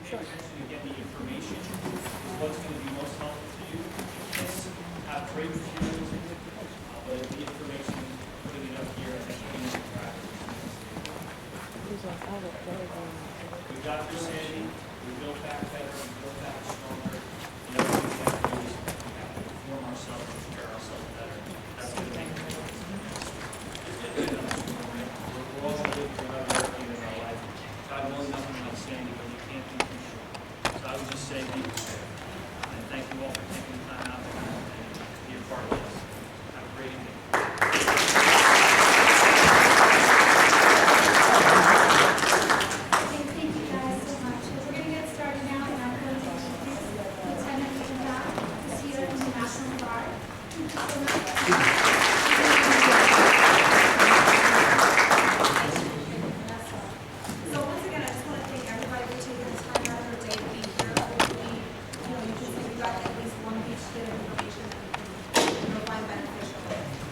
attention to get the information, what's going to be most helpful to you. Yes, have great materials, but the information, putting it up here, and putting it in practice. We got through Sandy, we built back better, we built back stronger. You know, what we have to do is we have to inform ourselves and prepare ourselves better. That's going to make a difference. We're all going to live through another hurricane in our life. God willing, nothing like Sandy, but you can't be too sure. So I would just say be prepared. And thank you all for taking the time out and be a part of this. Have a great evening. Thank you guys so much. We're going to get started now, and I'm going to introduce Lieutenant Linda, the CEO of the National Guard. Thank you so much. So once again, I just want to thank everybody for taking the time out of their day to be here. Hopefully, you can see we got at least one piece of information that we can find beneficial.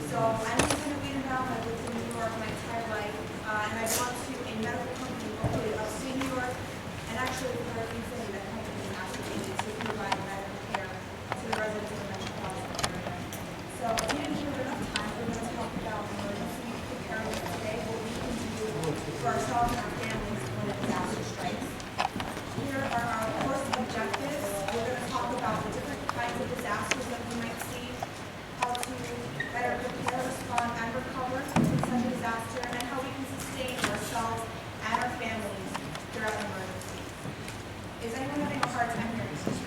So I'm Lieutenant Linda. I've lived in New York my entire life, and I belong to a medical company located upstate New York, and actually the Hurricane City, that company is actually to provide medical care to the residents of the metropolitan area. So if we didn't have enough time, we're going to talk about emergency preparedness today, what we can do for ourselves and our families when a disaster strikes. Here are our course objectives. We're going to talk about the different kinds of disasters that we might see, how to better prepare, respond, and recover from such a disaster, and how we can sustain ourselves and our families throughout an emergency. Is anyone having a hard time hearing this?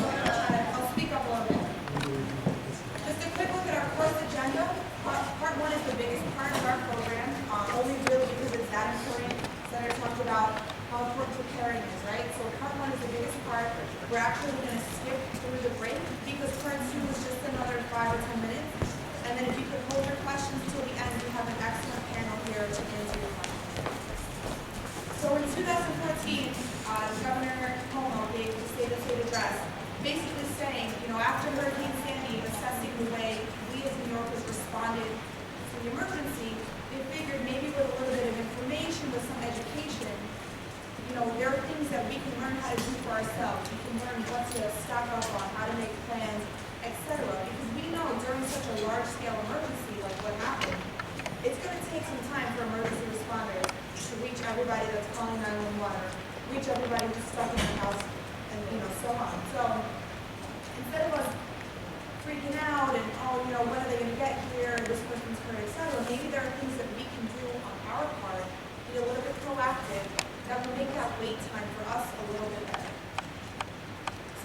I'll speak up a little bit. Just a quick look at our course agenda. Part 1 is the biggest part of our program, only really because it's that important. Senator talked about how important preparing is, right? So part 1 is the biggest part. We're actually going to skip through the break because part 2 is just another 5 or 10 minutes. And then if you could hold your questions till the end, we have an excellent panel here to answer your questions. So in 2014, Governor Cuomo gave the State of State address, basically saying, after Hurricane Sandy, assessing the way we as New Yorkers responded to the emergency, they figured maybe with a little bit of information, with some education, there are things that we can learn how to do for ourselves. We can learn what to stock up on, how to make plans, etc. Because we know during such a large-scale emergency like what happened, it's going to take some time for emergency responders to reach everybody that's calling 911, reach everybody who's stuck in their house, and so on. So instead of us freaking out and when are they going to get here? This person's hurt, etc. Maybe there are things that we can do on our part, be a little bit proactive, that will make that wait time for us a little bit better.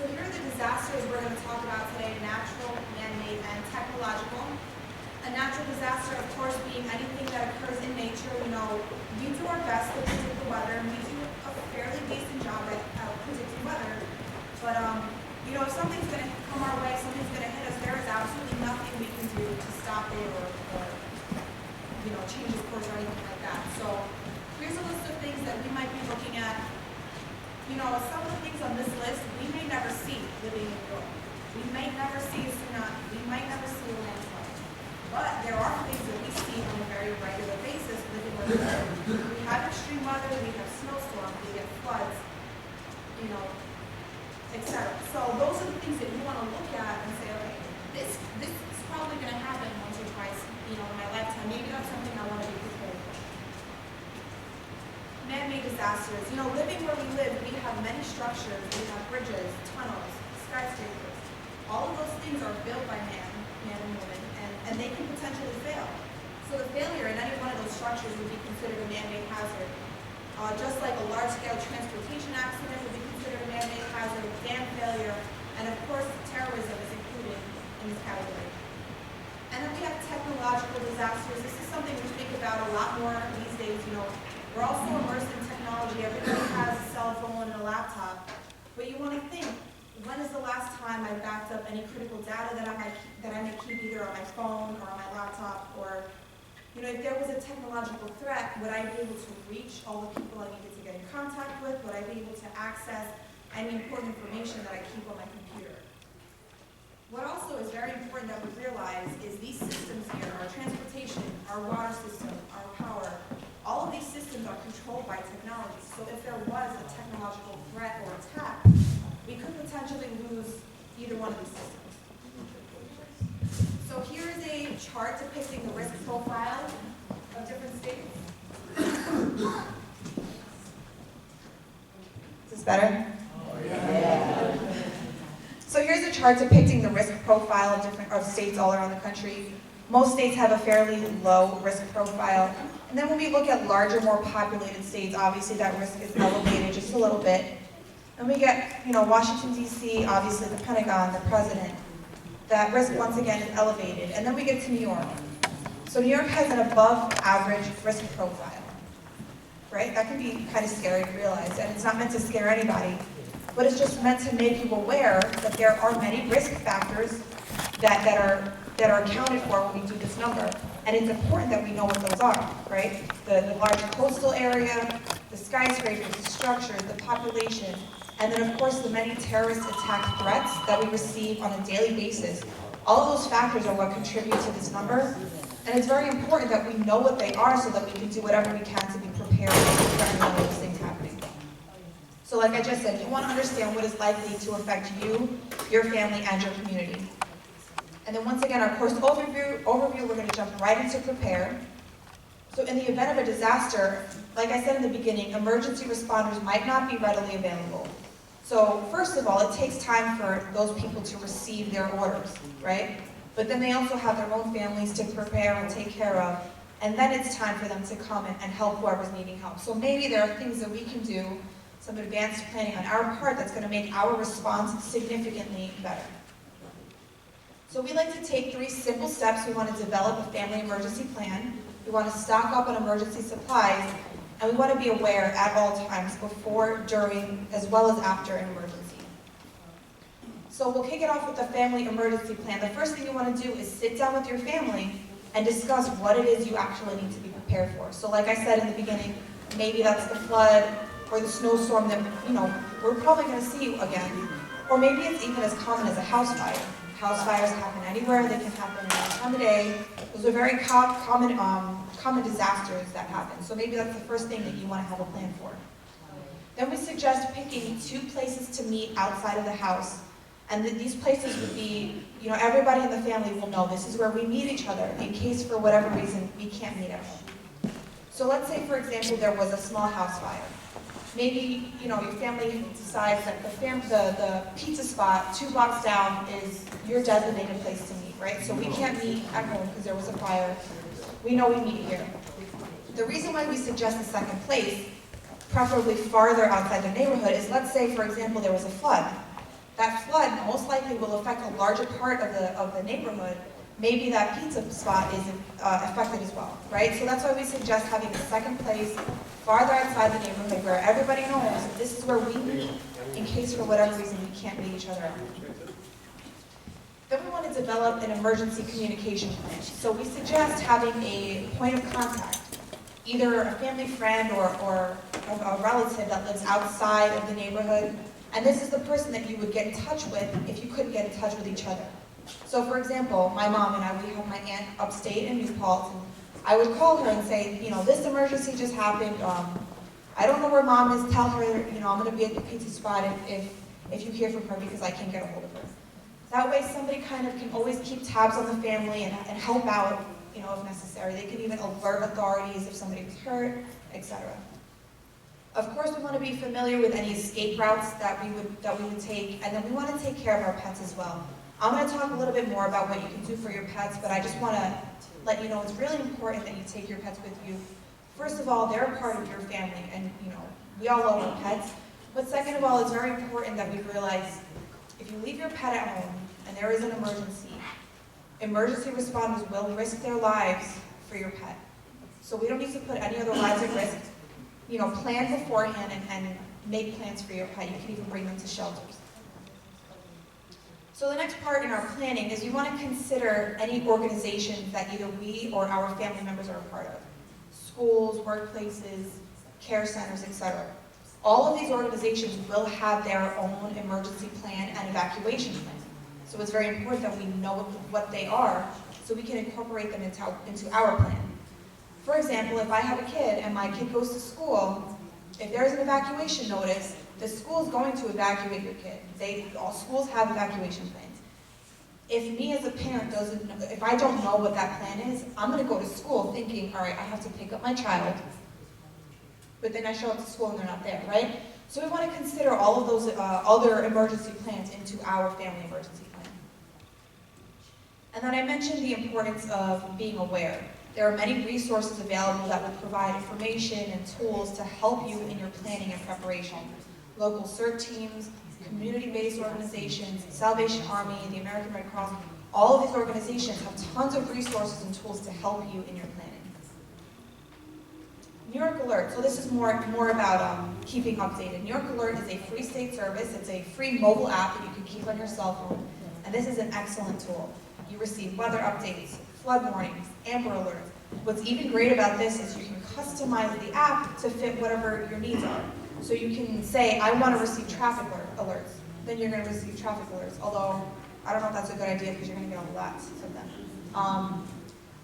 So here are the disasters we're going to talk about today: natural, man-made, and technological. A natural disaster, of course, being anything that occurs in nature. We do our best to predict the weather, and we do a fairly decent job at predicting weather. But if something's going to come our way, something's going to hit us, there is absolutely nothing we can do to stop it or change its course or anything like that. So here's a list of things that we might be looking at. Some of the things on this list we may never see living in New York. We may never see a tsunami. We might never see a landslide. But there are things that we see on a very regular basis living where we live. We have extreme weather, we have snowstorms, we get floods, etc. So those are the things that you want to look at and say, okay, this is probably going to happen once or twice, in my lifetime. Maybe that's something I want to be prepared for. Man-made disasters. Living where we live, we have many structures. We have bridges, tunnels, skyscrapers. All of those things are built by man and woman, and they can potentially fail. So the failure in any one of those structures would be considered a man-made hazard. Just like a large-scale transportation accident would be considered a man-made hazard, dam failure, and of course terrorism is included in this category. And then we have technological disasters. This is something we think about a lot more these days. We're also immersed in technology. Everybody has a cell phone and a laptop. But you want to think, when is the last time I backed up any critical data that I may keep either on my phone or on my laptop? Or, if there was a technological threat, would I be able to reach all the people I needed to get in contact with? Would I be able to access any important information that I keep on my computer? What also is very important that we realize is these systems here, our transportation, our water system, our power, all of these systems are controlled by technology. So if there was a technological threat or attack, we could potentially lose either one of these systems. So here is a chart depicting the risk profile of different states. Is this better? Yeah. So here's a chart depicting the risk profile of states all around the country. Most states have a fairly low risk profile. And then when we look at larger, more populated states, obviously that risk is elevated just a little bit. And we get, Washington, D.C., obviously the Pentagon, the president. That risk, once again, is elevated. And then we get to New York. So New York has an above average risk profile, right? That can be kind of scary to realize, and it's not meant to scare anybody, but it's just meant to make you aware that there are many risk factors that are accounted for when we do this number. And it's important that we know what those are, right? The large coastal area, the skyscrapers, the structures, the population, and then of course the many terrorist attack threats that we receive on a daily basis. All of those factors are what contribute to this number. And it's very important that we know what they are so that we can do whatever we can to be prepared for any of those things happening. So like I just said, you want to understand what is likely to affect you, your family, and your community. And then once again, our course overview, we're going to jump right into prepare. So in the event of a disaster, like I said in the beginning, emergency responders might not be readily available. So first of all, it takes time for those people to receive their orders, right? But then they also have their own families to prepare and take care of. And then it's time for them to come and help whoever's needing help. So maybe there are things that we can do, some advanced planning on our part that's going to make our response significantly better. So we like to take 3 simple steps. We want to develop a family emergency plan. We want to stock up on emergency supplies. And we want to be aware at all times before, during, as well as after an emergency. So we'll kick it off with the family emergency plan. The first thing you want to do is sit down with your family and discuss what it is you actually need to be prepared for. So like I said in the beginning, maybe that's the flood or the snowstorm that we're probably going to see again. Or maybe it's even as common as a house fire. House fires happen anywhere, they can happen any time of day. Those are very common disasters that happen. So maybe that's the first thing that you want to have a plan for. Then we suggest picking 2 places to meet outside of the house. And these places would be, everybody in the family will know this is where we meet each other in case for whatever reason we can't meet at home. So let's say, for example, there was a small house fire. Maybe, your family decides that the pizza spot 2 blocks down is your designated place to meet, right? So we can't meet at home because there was a fire. We know we meet here. The reason why we suggest a second place, preferably farther outside the neighborhood, is let's say, for example, there was a flood. That flood most likely will affect a larger part of the neighborhood. Maybe that pizza spot is affected as well, right? So that's why we suggest having a second place farther outside the neighborhood where everybody knows this is where we meet in case for whatever reason we can't meet each other out. Then we want to develop an emergency communication plan. So we suggest having a point of contact, either a family friend or a relative that lives outside of the neighborhood. And this is the person that you would get in touch with if you couldn't get in touch with each other. So for example, my mom and I, we have my aunt upstate in New Paltz, and I would call her and say, this emergency just happened. I don't know where mom is. Tell her, I'm going to be at the pizza spot if you hear from her because I can't get a hold of her. That way somebody kind of can always keep tabs on the family and help out, if necessary. They can even alert authorities if somebody was hurt, etc. Of course, we want to be familiar with any escape routes that we would take, and then we want to take care of our pets as well. I'm going to talk a little bit more about what you can do for your pets, but I just want to let you know it's really important that you take your pets with you. First of all, they're a part of your family, and we all love our pets. But second of all, it's very important that we realize if you leave your pet at home and there is an emergency responders will risk their lives for your pet. So we don't need to put any other lives at risk. Plan beforehand and make plans for your pet. You can even bring them to shelters. So the next part in our planning is you want to consider any organizations that either we or our family members are a part of. Schools, workplaces, care centers, etc. All of these organizations will have their own emergency plan and evacuation plan. So it's very important that we know what they are so we can incorporate them into our plan. For example, if I have a kid and my kid goes to school, If there's an evacuation notice, the school's going to evacuate your kid. All schools have evacuation plans. If me as a parent if I don't know what that plan is, I'm gonna go to school thinking, all right, I have to pick up my child, but then I show up to school and they're not there, right? So we wanna consider all of those other emergency plans into our family emergency plan. And then I mentioned the importance of being aware. There are many resources available that will provide information and tools to help you in your planning and preparation. Local CERT teams, community-based organizations, Salvation Army, the American Red Cross, all of these organizations have tons of resources and tools to help you in your planning. New York Alert, so this is more about keeping updated. New York Alert is a free state service. It's a free mobile app that you can keep on your cell phone, and this is an excellent tool. You receive weather updates, flood warnings, Amber Alerts. What's even great about this is you can customize the app to fit whatever your needs are. So you can say, I want to receive traffic alerts. Then you're going to receive traffic alerts. Although, I don't know if that's a good idea because you're going to get a lot of them.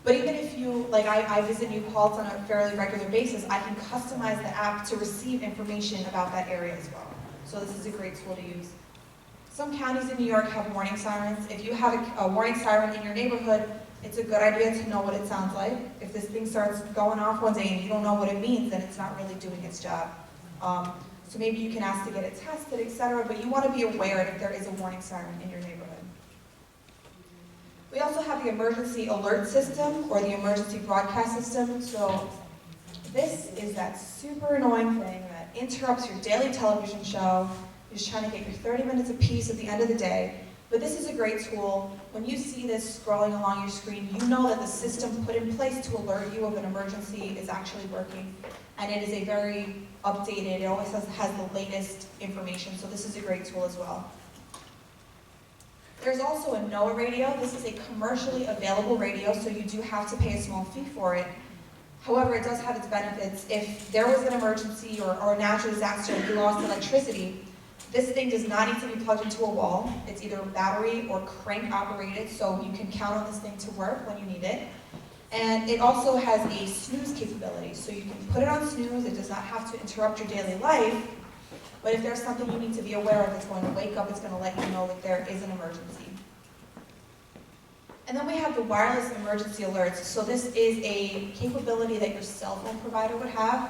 But even if you, like I visit New Paltz on a fairly regular basis, I can customize the app to receive information about that area as well. So this is a great tool to use. Some counties in New York have warning sirens. If you have a warning siren in your neighborhood, it's a good idea to know what it sounds like. If this thing starts going off one day and you don't know what it means, then it's not really doing its job. So maybe you can ask to get it tested, etc., but you want to be aware if there is a warning siren in your neighborhood. We also have the emergency alert system or the emergency broadcast system. So this is that super annoying thing that interrupts your daily television show. You're just trying to get your 30 minutes of peace at the end of the day. But this is a great tool. When you see this scrolling along your screen, you know that the system put in place to alert you of an emergency is actually working. And it is a very updated, it always has the latest information, so this is a great tool as well. There's also a NOAA radio. This is a commercially available radio, so you do have to pay a small fee for it. However, it does have its benefits. If there was an emergency or a natural disaster and you lost electricity, this thing does not need to be plugged into a wall. It's either battery or crank operated, so you can count on this thing to work when you need it. And it also has a snooze capability, so you can put it on snooze. It does not have to interrupt your daily life, but if there's something you need to be aware of, it's going to wake up, it's going to let you know that there is an emergency. And then we have the wireless emergency alerts. So this is a capability that your cell phone provider would have,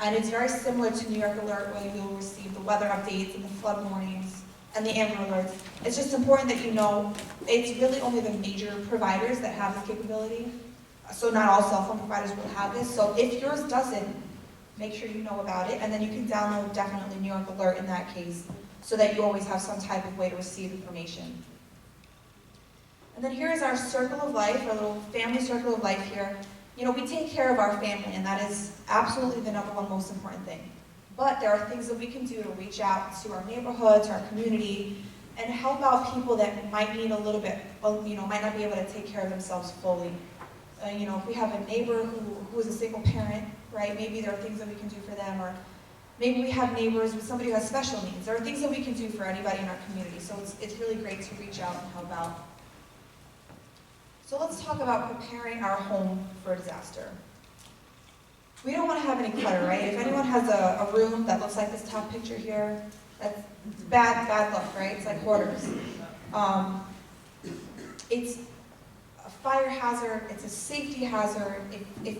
and it's very similar to New York Alert, where you'll receive the weather updates and the flood warnings and the Amber Alerts. It's just important that you know it's really only the major providers that have this capability. So not all cell phone providers will have this. So if yours doesn't, make sure you know about it, and then you can download definitely New York Alert in that case, so that you always have some type of way to receive information. And then here is our circle of life, our little family circle of life here. You know, we take care of our family, and that is absolutely the number one most important thing. But there are things that we can do to reach out to our neighborhood, to our community, and help out people that might need a little bit, might not be able to take care of themselves fully. If we have a neighbor who is a single parent, right, maybe there are things that we can do for them, or maybe we have neighbors with somebody who has special needs. There are things that we can do for anybody in our community, so it's really great to reach out and help out. So let's talk about preparing our home for a disaster. We don't want to have any clutter, right? If anyone has a room that looks like this top picture here, that's bad luck, right? It's like hoarders. It's a fire hazard, it's a safety hazard. If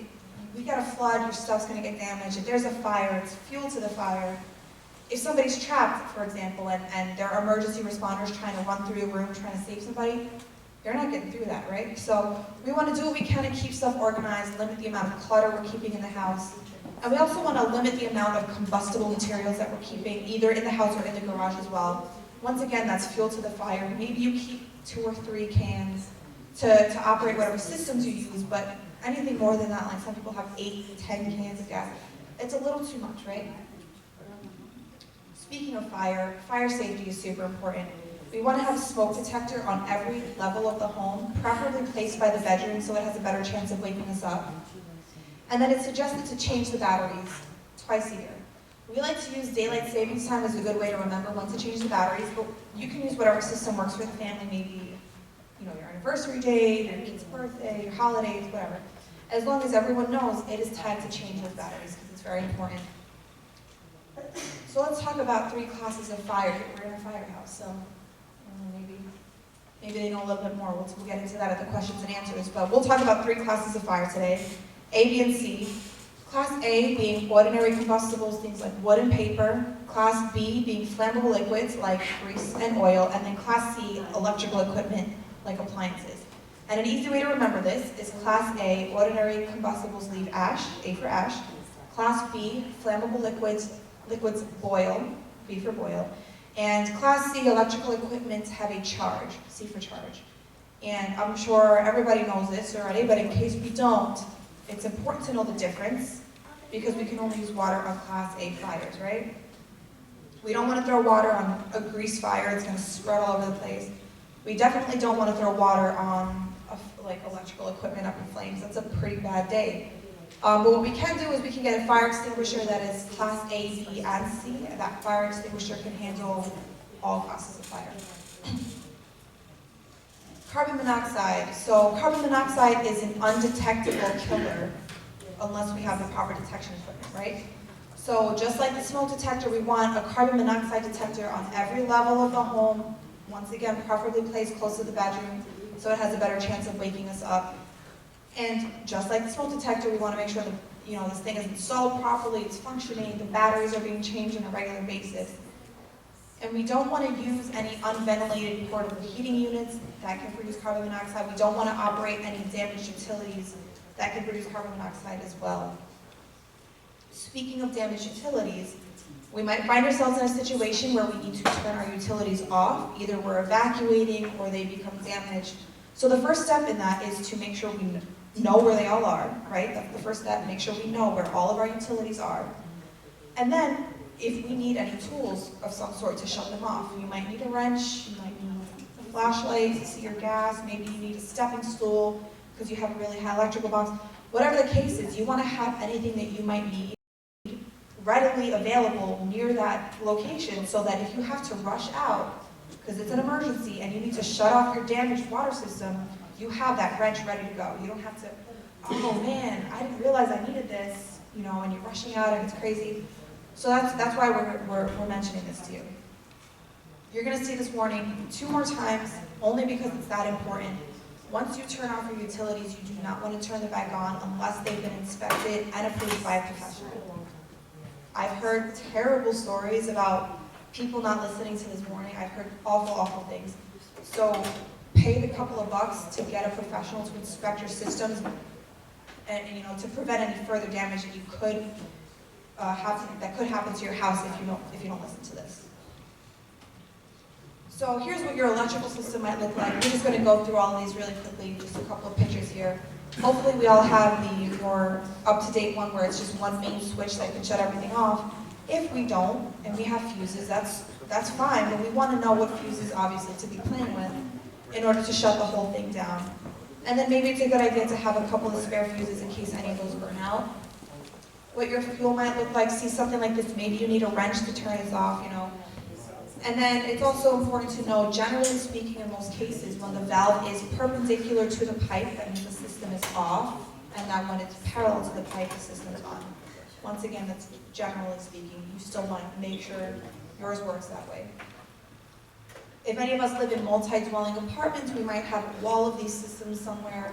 we get a flood, your stuff's going to get damaged. If there's a fire, it's fuel to the fire. If somebody's trapped, for example, and there are emergency responders trying to run through the room trying to save somebody, they're not getting through that, right? So we want to do what we can to keep stuff organized, limit the amount of clutter we're keeping in the house. And we also want to limit the amount of combustible materials that we're keeping, either in the house or in the garage as well. Once again, that's fuel to the fire. Maybe you keep 2 or 3 cans to operate whatever systems you use, but anything more than that, like some people have 8, 10 cans of gas, it's a little too much, right? Speaking of fire safety is super important. We want to have a smoke detector on every level of the home, preferably placed by the bedroom so it has a better chance of waking us up. And then it's suggested to change the batteries twice a year. We like to use daylight savings time as a good way to remember when to change the batteries, but you can use whatever system works for the family, maybe your anniversary date, your kid's birthday, your holidays, whatever. As long as everyone knows it is time to change those batteries, because it's very important. So let's talk about 3 classes of fire. We're in a firehouse, so maybe they know a little bit more. We'll get into that at the questions and answers. But we'll talk about 3 classes of fire today, A, B, and C. Class A being ordinary combustibles, things like wood and paper. Class B being flammable liquids like grease and oil. And then Class C, electrical equipment like appliances. And an easy way to remember this is Class A, ordinary combustibles leave ash, A for ash. Class B, flammable liquids boil, B for boil. And Class C, electrical equipment have a charge, C for charge. And I'm sure everybody knows this already, but in case we don't, it's important to know the difference because we can only use water on Class A fires, right? We don't want to throw water on a grease fire, it's going to spread all over the place. We definitely don't want to throw water on like electrical equipment up in flames. That's a pretty bad day. But what we can do is we can get a fire extinguisher that is Class A, B, and C, and that fire extinguisher can handle all classes of fire. Carbon monoxide. So carbon monoxide is an undetectable killer unless we have the proper detection equipment, right? So just like the smoke detector, we want a carbon monoxide detector on every level of the home, once again, preferably placed close to the bedroom, so it has a better chance of waking us up. And just like the smoke detector, we want to make sure that this thing is installed properly, it's functioning, the batteries are being changed on a regular basis. And we don't want to use any unventilated portable heating units that can produce carbon monoxide. We don't want to operate any damaged utilities that can produce carbon monoxide as well. Speaking of damaged utilities, we might find ourselves in a situation where we need to turn our utilities off. Either we're evacuating or they become damaged. So the first step in that is to make sure we know where they all are, right? That's the first step, make sure we know where all of our utilities are. And then, if we need any tools of some sort to shut them off, you might need a wrench, you might need a flashlight to see your gas, maybe you need a stepping stool because you have a really high electrical box. Whatever the case is, you want to have anything that you might need readily available near that location so that if you have to rush out, because it's an emergency and you need to shut off your damaged water system, you have that wrench ready to go. You don't have to, oh man, I didn't realize I needed this, and you're rushing out and it's crazy. So that's why we're mentioning this to you. You're going to see this warning 2 more times, only because it's that important. Once you turn off your utilities, you do not want to turn them back on unless they've been inspected and approved by a professional. I've heard terrible stories about people not listening to this warning. I've heard awful things. So pay the couple of bucks to get a professional to inspect your systems and to prevent any further damage that you could that could happen to your house if you don't listen to this. So here's what your electrical system might look like. We're just going to go through all of these really quickly, just a couple of pictures here. Hopefully we all have the more up-to-date one where it's just one main switch that can shut everything off. If we don't, and we have fuses, that's fine, but we want to know what fuses, obviously, to be playing with in order to shut the whole thing down. And then maybe it's a good idea to have a couple of spare fuses in case any of those burn out. What your fuel might look like, see something like this, maybe you need a wrench to turn this off, And then it's also important to know, generally speaking, in most cases, when the valve is perpendicular to the pipe, that means the system is off, and that when it's parallel to the pipe, the system is on. Once again, that's generally speaking. You still want to make sure yours works that way. If any of us live in multi-dwelling apartments, we might have all of these systems somewhere.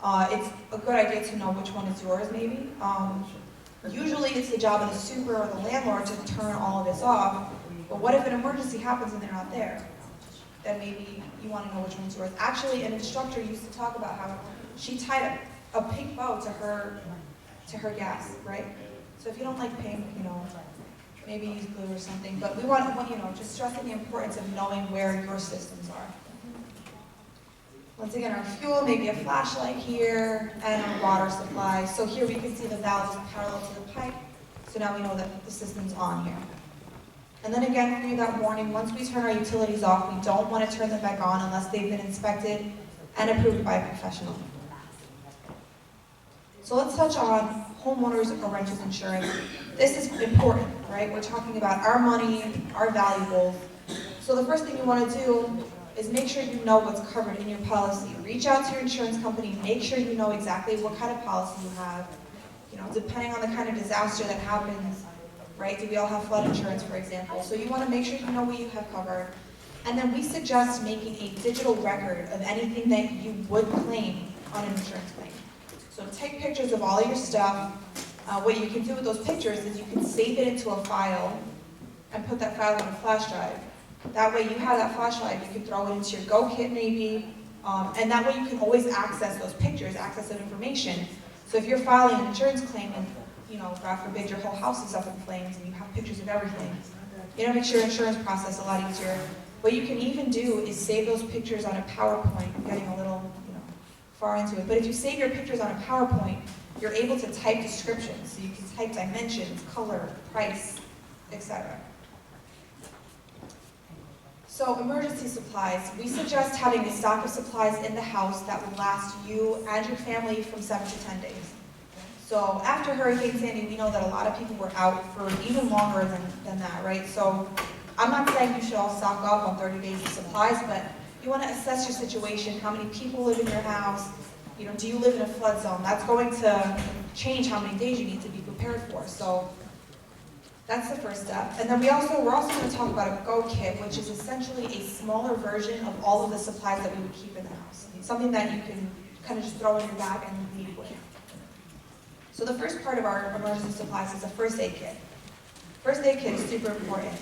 It's a good idea to know which one is yours, maybe. Usually it's the job of the super or the landlord to turn all of this off, but what if an emergency happens and they're not there? Then maybe you want to know which one's yours. Actually, an instructor used to talk about how she tied a pink bow to her gas, right? So if you don't like pink, maybe use blue or something, but we want, just stressing the importance of knowing where your systems are. Once again, our fuel, maybe a flashlight here, and our water supply. So here we can see the valve is parallel to the pipe, so now we know that the system's on here. And then again, for you, that warning, once we turn our utilities off, we don't want to turn them back on unless they've been inspected and approved by a professional. So let's touch on homeowners or renters insurance. This is important, right? We're talking about our money, our valuables. So the first thing you want to do is make sure you know what's covered in your policy. Reach out to your insurance company, make sure you know exactly what kind of policy you have. Depending on the kind of disaster that happens, right? Do we all have flood insurance, for example? So you want to make sure you know what you have covered. And then we suggest making a digital record of anything that you would claim on an insurance claim. So take pictures of all your stuff. What you can do with those pictures is you can save it into a file and put that file on a flash drive. That way you have that flash drive, you can throw it into your Go kit maybe, and that way you can always access those pictures, access that information. So if you're filing an insurance claim and, God forbid, your whole house is up in flames and you have pictures of everything, it makes your insurance process a lot easier. What you can even do is save those pictures on a PowerPoint. I'm getting a little, far into it, but if you save your pictures on a PowerPoint, you're able to type descriptions. So you can type dimensions, color, price, etc. So emergency supplies. We suggest having a stock of supplies in the house that will last you and your family from 7 to 10 days. So after Hurricane Sandy, we know that a lot of people were out for even longer than that, right? So I'm not saying you should all stock up on 30 days of supplies, but you want to assess your situation. How many people live in your house? Do you live in a flood zone? That's going to change how many days you need to be prepared for. So that's the first step. And then we're also going to talk about a Go kit, which is essentially a smaller version of all of the supplies that we would keep in the house. Something that you can kind of just throw in your bag and leave with. So the first part of our emergency supplies is a first aid kit. First aid kit is super important.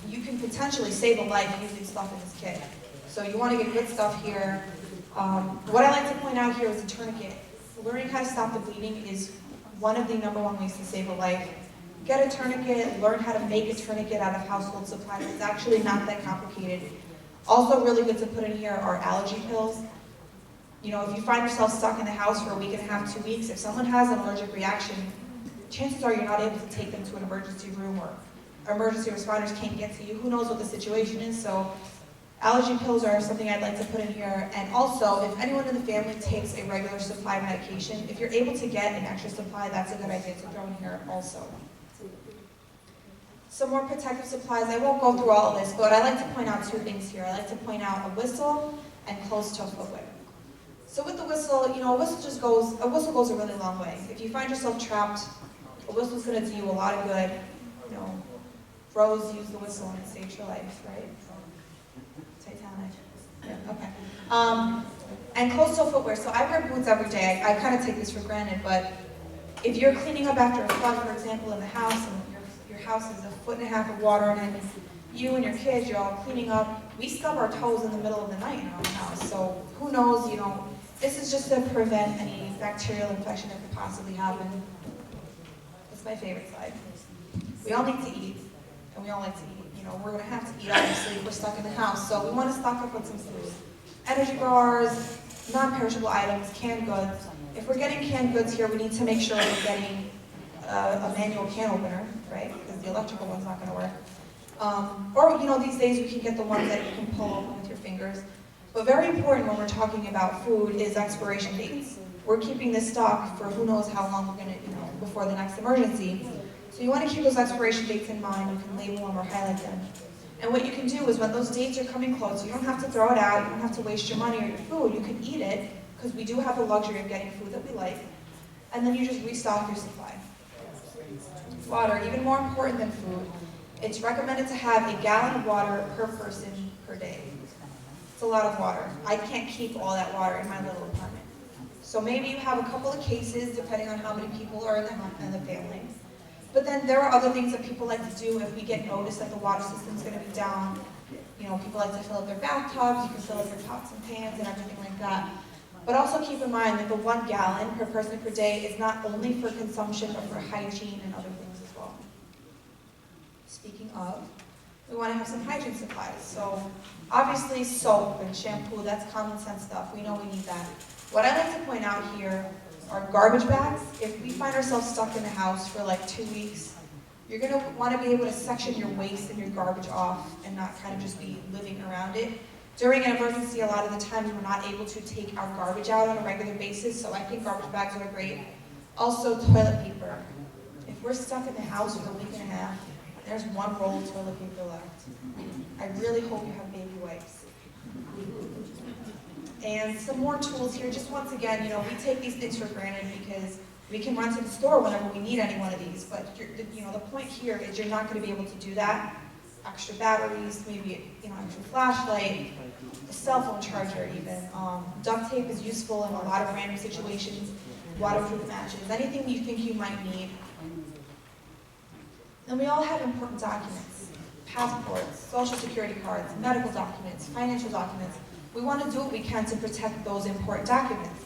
You can potentially save a life using stuff in this kit. So you want to get good stuff here. What I like to point out here is a tourniquet. Learning how to stop the bleeding is one of the #1 ways to save a life. Get a tourniquet, learn how to make a tourniquet out of household supplies. It's actually not that complicated. Also really good to put in here are allergy pills. If you find yourself stuck in the house for a week and a half, 2 weeks, if someone has an allergic reaction, chances are you're not able to take them to an emergency room or emergency responders can't get to you. Who knows what the situation is? So allergy pills are something I'd like to put in here. And also, if anyone in the family takes a regular supply of medication, if you're able to get an extra supply, that's a good idea to throw in here also. Some more protective supplies. I won't go through all of this, but I like to point out 2 things here. I like to point out a whistle and closed-toe footwear. So with the whistle, a whistle goes a really long way. If you find yourself trapped, a whistle's going to do you a lot of good. Rose used the whistle and it saved your life, right? Titanic. Yeah, okay. And closed-toe footwear. So I wear boots every day. I kind of take this for granted, but if you're cleaning up after a flood, for example, in the house, and your house is 1.5 feet of water, and then you and your kids, you're all cleaning up, we stub our toes in the middle of the night in our house. So who knows, this is just to prevent any bacterial infection that could possibly happen. It's my favorite slide. We all need to eat. And we all like to eat. We're going to have to eat, obviously, if we're stuck in the house. So we want to stock up on some food. Energy bars, non-perishable items, canned goods. If we're getting canned goods here, we need to make sure we're getting a manual can opener, right? Because the electrical one's not going to work. Or, these days we can get the ones that you can pull open with your fingers. But very important when we're talking about food is expiration dates. We're keeping this stock for who knows how long we're going to, before the next emergency. So you want to keep those expiration dates in mind. You can label them or highlight them. And what you can do is when those dates are coming close, you don't have to throw it out, you don't have to waste your money or your food. You can eat it, because we do have the luxury of getting food that we like. And then you just restock your supply. Water, even more important than food. It's recommended to have 1 gallon of water per person per day. It's a lot of water. I can't keep all that water in my little apartment. So maybe you have a couple of cases, depending on how many people are in the family. But then there are other things that people like to do if we get notice that the water system's going to be down. People like to fill up their bathtubs, you can fill up your pots and pans and everything like that. But also keep in mind that the 1 gallon per person per day is not only for consumption, but for hygiene and other things as well. Speaking of, we want to have some hygiene supplies. So obviously soap and shampoo, that's common sense stuff. We know we need that. What I like to point out here are garbage bags. If we find ourselves stuck in the house for like 2 weeks, you're going to want to be able to section your waste and your garbage off and not kind of just be living around it. During an emergency, a lot of the times we're not able to take our garbage out on a regular basis, so I think garbage bags are great. Also, toilet paper. If we're stuck in the house for a week and a half, there's 1 roll of toilet paper left. I really hope you have baby wipes. And some more tools here. Just once again, we take these things for granted because We can run to the store whenever we need any one of these, but the point here is you're not going to be able to do that. Extra batteries, maybe extra flashlight, a cell phone charger even. Duct tape is useful in a lot of random situations. Waterproof matches, anything you think you might need. And we all have important documents: passports, social security cards, medical documents, financial documents. We want to do what we can to protect those important documents.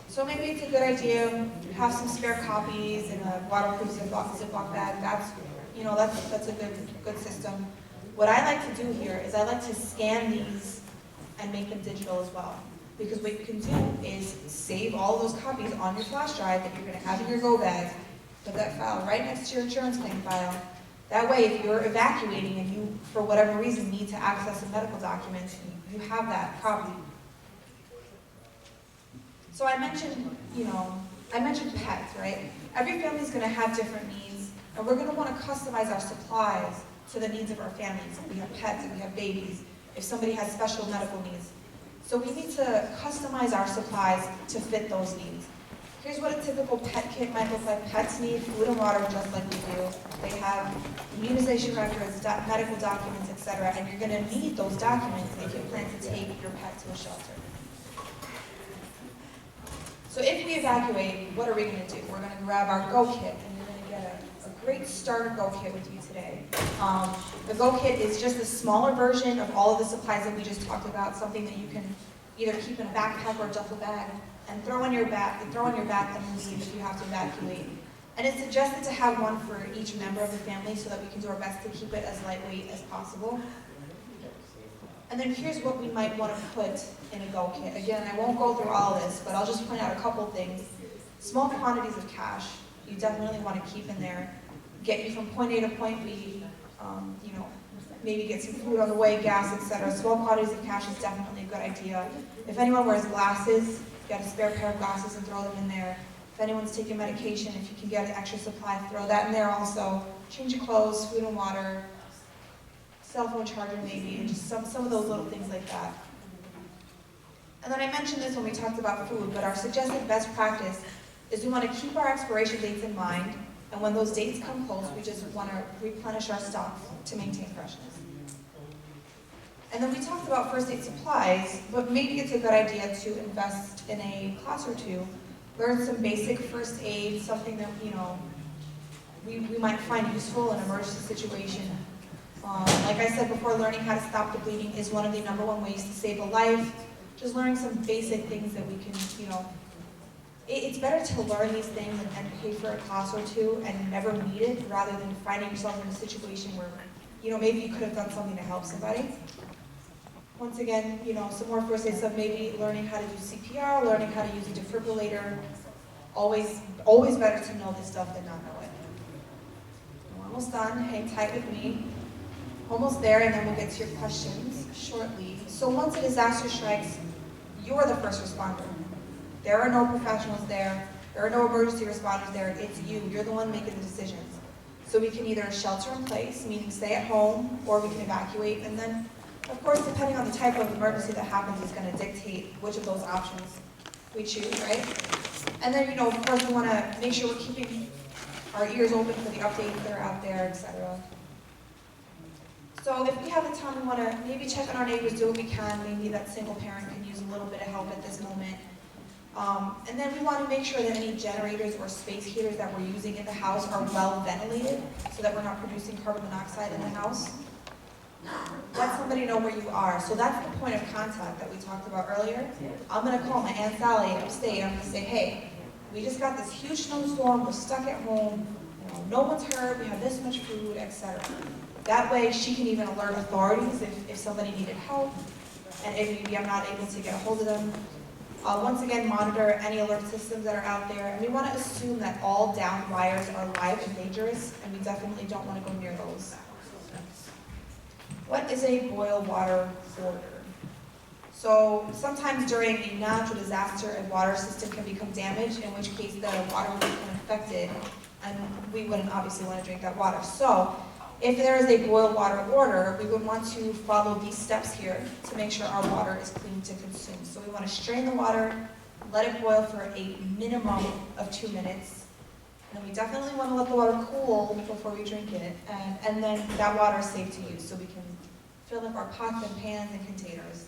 So maybe it's a good idea to have some spare copies in a waterproof Ziploc bag. That's a good system. What I like to do here is I like to scan these and make them digital as well. Because what you can do is save all of those copies on your flash drive that you're going to have in your go bag. Put that file right next to your insurance claim file. That way, if you're evacuating and you, for whatever reason, need to access a medical document, you have that copy. So I mentioned pets, right? Every family is going to have different needs, and we're going to want to customize our supplies to the needs of our families. If we have pets, if we have babies, if somebody has special medical needs. So we need to customize our supplies to fit those needs. Here's what a typical pet kit might look like. Pets need food and water just like we do. They have immunization records, medical documents, etc. And you're going to need those documents if you plan to take your pet to a shelter. So if we evacuate, what are we going to do? We're going to grab our Go Kit, and you're going to get a great starter Go Kit with you today. The Go Kit is just a smaller version of all of the supplies that we just talked about, something that you can either keep in a backpack or a duffel bag and throw on your back and leave if you have to evacuate. And it's suggested to have one for each member of the family so that we can do our best to keep it as lightweight as possible. And then here's what we might want to put in a Go Kit. Again, I won't go through all this, but I'll just point out a couple things. Small quantities of cash, you definitely want to keep in there. Get you from point A to point B, maybe get some food on the way, gas, etc. Small quantities of cash is definitely a good idea. If anyone wears glasses, get a spare pair of glasses and throw them in there. If anyone's taking medication, if you can get an extra supply, throw that in there also. Change of clothes, food and water, cell phone charger maybe, and just some of those little things like that. And then I mentioned this when we talked about food, but our suggested best practice is we want to keep our expiration dates in mind, and when those dates come close, we just want to replenish our stock to maintain freshness. And then we talked about first aid supplies, but maybe it's a good idea to invest in a class or two, learn some basic first aid, something that we might find useful in an emergency situation. Like I said before, learning how to stop the bleeding is one of the #1 ways to save a life. Just learning some basic things that we can, it's better to learn these things and pay for a class or two and never need it, rather than finding yourself in a situation where, maybe you could have done something to help somebody. Once again, some more first aid stuff, maybe learning how to do CPR, learning how to use a defibrillator. Always better to know this stuff than not know it. We're almost done, hang tight with me. Almost there, and then we'll get to your questions shortly. So once a disaster strikes, you're the first responder. There are no professionals there. There are no emergency responders there. It's you. You're the one making the decisions. So we can either shelter in place, meaning stay at home, or we can evacuate. And then, of course, depending on the type of emergency that happens is going to dictate which of those options we choose, right? And then, of course, we want to make sure we're keeping our ears open for the updates that are out there, etc. So if we have the time, we want to maybe check on our neighbors, do what we can. Maybe that single parent can use a little bit of help at this moment. And then we want to make sure that any generators or space heaters that we're using in the house are well ventilated so that we're not producing carbon monoxide in the house. Let somebody know where you are. So that's the point of contact that we talked about earlier. I'm going to call my Aunt Sally upstate. I'm going to say, hey, we just got this huge snowstorm. We're stuck at home. No one's hurt. We have this much food, etc. That way, she can even alert authorities if somebody needed help, and if maybe I'm not able to get a hold of them. Once again, monitor any alert systems that are out there, and we want to assume that all down wires are live and dangerous, and we definitely don't want to go near those. What is a boil water order? So sometimes during a natural disaster, a water system can become damaged, in which case the water will become infected, and we wouldn't obviously want to drink that water. So if there is a boil water order, we would want to follow these steps here to make sure our water is clean to consume. So we want to strain the water, let it boil for a minimum of 2 minutes. And we definitely want to let the water cool before we drink it. And then that water is safe to use, so we can fill up our pots and pans and containers.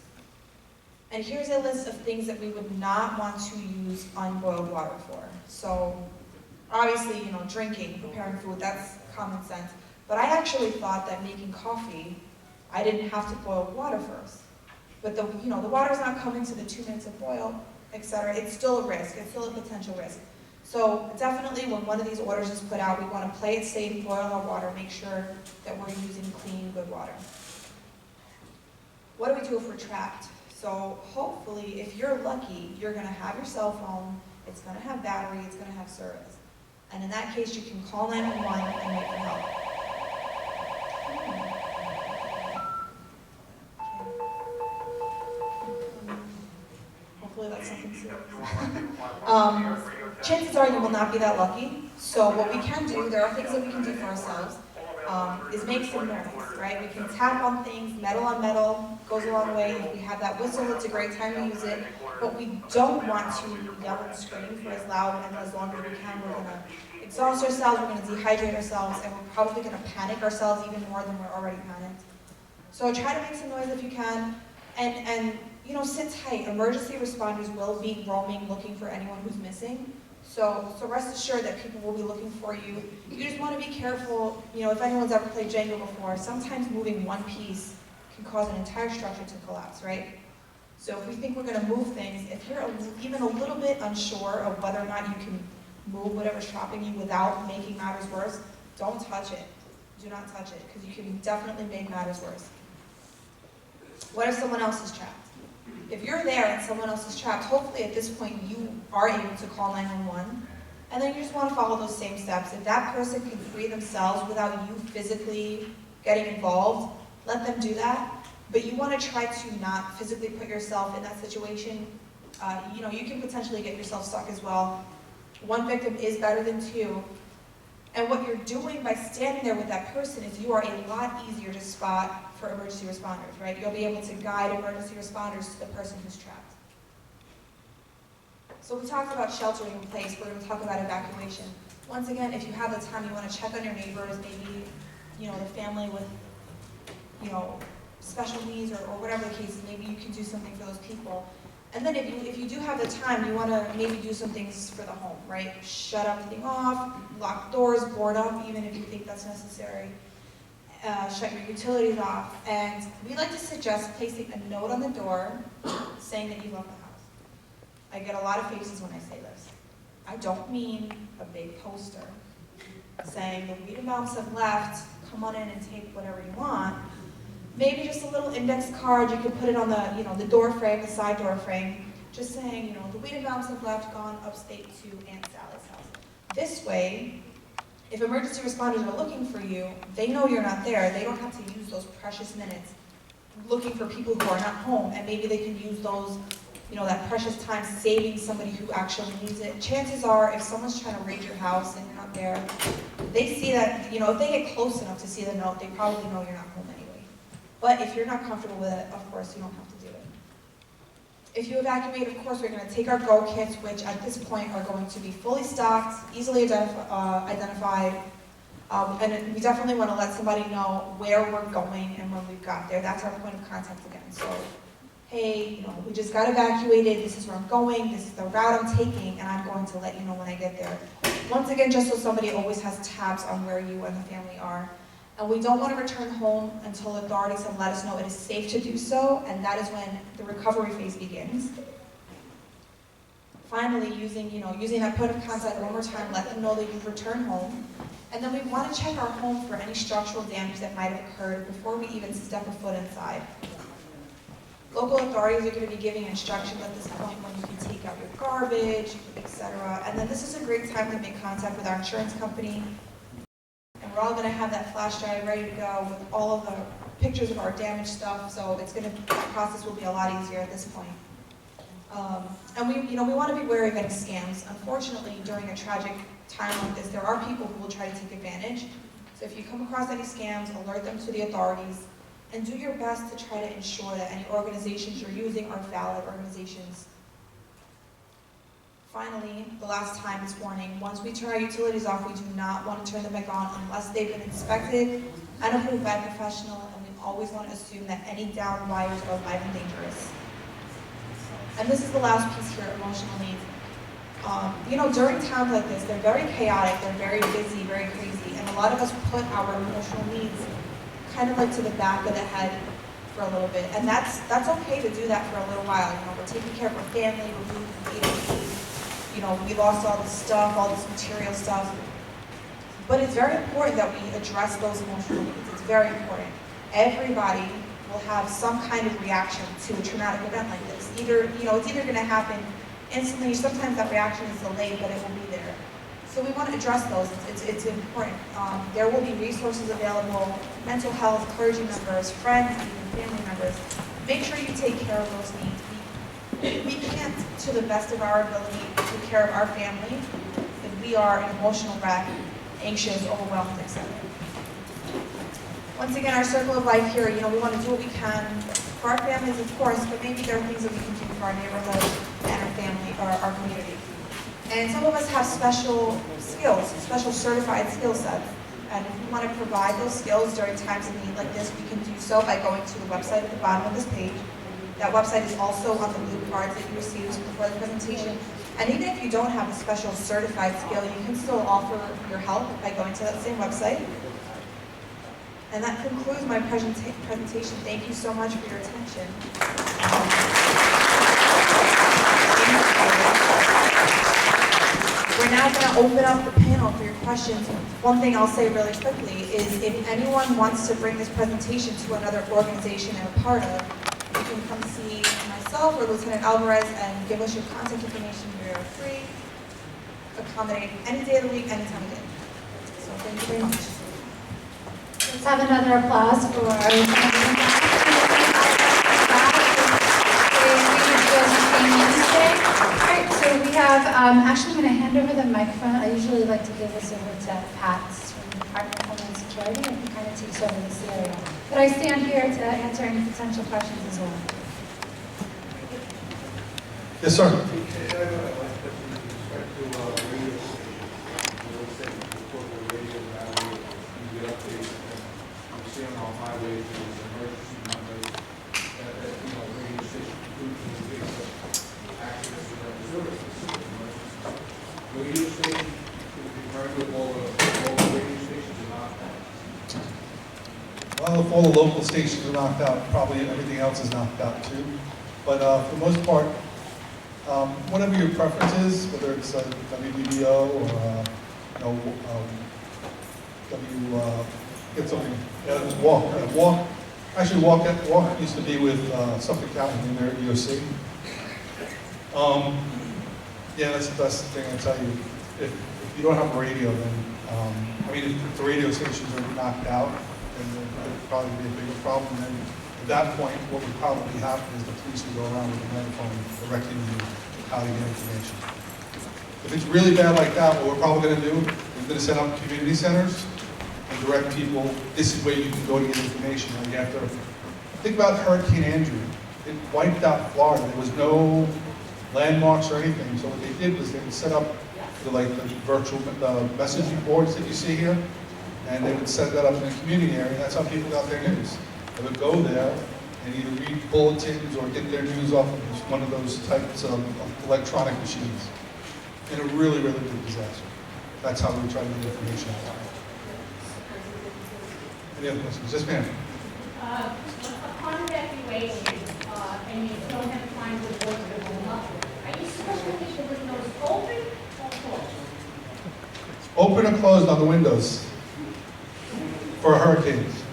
And here's a list of things that we would not want to use unboiled water for. So obviously, drinking, preparing food, that's common sense. But I actually thought that making coffee, I didn't have to boil water first. But the water's not coming to the 2 minutes of boil, etc. It's still a risk. It's still a potential risk. So definitely when one of these orders is put out, we want to play it safe, boil our water, make sure that we're using clean, good water. What do we do if we're trapped? So hopefully, if you're lucky, you're going to have your cell phone, it's going to have battery, it's going to have service. And in that case, you can call 911 and wait for help. Hopefully that's something serious. Chances are you will not be that lucky. So what we can do, there are things that we can do for ourselves, is make some noise, right? We can tap on things, metal on metal goes a long way. If we have that whistle, it's a great time to use it. But we don't want to yell and scream for as loud and as long as we can. We're going to exhaust ourselves, we're going to dehydrate ourselves, and we're probably going to panic ourselves even more than we're already panicked. So try to make some noise if you can, and sit tight. Emergency responders will be roaming looking for anyone who's missing. So rest assured that people will be looking for you. You just want to be careful. If anyone's ever played Jenga before, sometimes moving one piece can cause an entire structure to collapse, right? So if we think we're going to move things, if you're even a little bit unsure of whether or not you can move whatever's trapping you without making matters worse, don't touch it. Do not touch it, because you can definitely make matters worse. What if someone else is trapped? If you're there and someone else is trapped, hopefully at this point you are able to call 911, and then you just want to follow those same steps. If that person can free themselves without you physically getting involved, let them do that. But you want to try to not physically put yourself in that situation. You can potentially get yourself stuck as well. One victim is better than two. And what you're doing by standing there with that person is you are a lot easier to spot for emergency responders, right? You'll be able to guide emergency responders to the person who's trapped. So we talked about sheltering in place. We're going to talk about evacuation. Once again, if you have the time, you want to check on your neighbors, maybe, the family with, special needs or whatever the case is. Maybe you can do something for those people. And then if you do have the time, you want to maybe do some things for the home, right? Shut everything off, lock doors, board up, even if you think that's necessary. Shut your utilities off. And we like to suggest placing a note on the door saying that you left the house. I get a lot of faces when I say this. I don't mean a big poster saying the Wiedebaums have left, come on in and take whatever you want. Maybe just a little index card, you could put it on the door frame, the side door frame, just saying, the Wiedebaums have left, gone upstate to Aunt Sally's house. This way, if emergency responders are looking for you, they know you're not there. They don't have to use those precious minutes looking for people who are not home, and maybe they can use those, that precious time saving somebody who actually needs it. Chances are, if someone's trying to raid your house and you're not there, they see that, if they get close enough to see the note, they probably know you're not home anyway. But if you're not comfortable with it, of course, you don't have to do it. If you evacuate, of course, we're going to take our go kits, which at this point are going to be fully stocked, easily identified, and we definitely want to let somebody know where we're going and when we've got there. That's our point of contact again. So, hey, we just got evacuated, this is where I'm going, this is the route I'm taking, and I'm going to let you know when I get there. Once again, just so somebody always has tabs on where you and the family are. And we don't want to return home until authorities have let us know it is safe to do so, and that is when the recovery phase begins. Finally, using that point of contact one more time, let them know that you've returned home. And then we want to check our home for any structural damage that might have occurred before we even step a foot inside. Local authorities are going to be giving instructions at this point when you can take out your garbage, etc. And then this is a great time to make contact with our insurance company. And we're all going to have that flash drive ready to go with all of the pictures of our damaged stuff. So that process will be a lot easier at this point. And we want to be wary of any scams. Unfortunately, during a tragic time like this, there are people who will try to take advantage. So if you come across any scams, alert them to the authorities, and do your best to try to ensure that any organizations you're using are valid organizations. Finally, the last time this warning, once we turn our utilities off, we do not want to turn them back on unless they've been inspected and approved by a professional, and we always want to assume that any down wires are live and dangerous. And this is the last piece here, emotional needs. You know, during times like this, they're very chaotic, they're very busy, very crazy, and a lot of us put our emotional needs kind of like to the back of the head for a little bit. And that's okay to do that for a little while. You know, we're taking care of our family, we're moving from A to B. You know, we lost all this stuff, all this material stuff. But it's very important that we address those emotional needs. It's very important. Everybody will have some kind of reaction to a traumatic event like this. Either, you know, it's either going to happen instantly, sometimes that reaction is delayed, but it will be there. So we want to address those. It's important. There will be resources available, mental health, clergy members, friends, even family members. Make sure you take care of those needs. We can't, to the best of our ability, take care of our family if we are an emotional wreck, anxious, overwhelmed, etc. Once again, our circle of life here, you know, we want to do what we can for our families, of course, but maybe there are things that we can do for our neighborhood and our family, or our community. And some of us have special skills, special certified skill sets. And if we want to provide those skills during times of need like this, we can do so by going to the website at the bottom of this page. That website is also on the blue cards that you received before the presentation. And even if you don't have a special certified skill, you can still offer your help by going to that same website. And that concludes my presentation. Thank you so much for your attention. We're now going to open up the panel for your questions. One thing I'll say really quickly is if anyone wants to bring this presentation to another organization they're a part of, you can come see myself or Lieutenant Alvarez and give us your contact information. We are free, accommodate any day of the week, any time of day. So thank you very much. Let's have another applause for our Alright, so we have, actually I'm going to hand over the microphone. I usually like to give this over to Pat from the Department of Homeland Security, and he kind of takes over this area. But I stand here to answer any potential questions as well. Yes, sir. Well, if all the local stations are knocked out, probably everything else is knocked out too. But for the most part, whatever your preference is, whether it's WDBO or get something, walk. Actually, walk used to be with Suffolk County in their EOC. Yeah, that's the best thing I tell you. If you don't have a radio, then I mean, if the radio stations are knocked out, then it would probably be a bigger problem. And at that point, what would probably happen is the police would go around with a megaphone directing you how to get information. If it's really bad like that, what we're probably going to do is we're going to set up community centers and direct people. This is where you can go to get information. And you have to think about Hurricane Andrew. It wiped out Florida. There was no landmarks or anything. So what they did was they would set up the virtual messaging boards that you see here, and they would set that up in a community area. That's how people got their news. They would go there and either read bulletins or get their news off of one of those types of electronic machines. In a really, really big disaster. That's how we try to get information out. Any other questions? Yes, ma'am. Upon evacuation, and you don't have time to work the home up, are you supposed to keep the windows open or closed? Open or closed on the windows for hurricanes.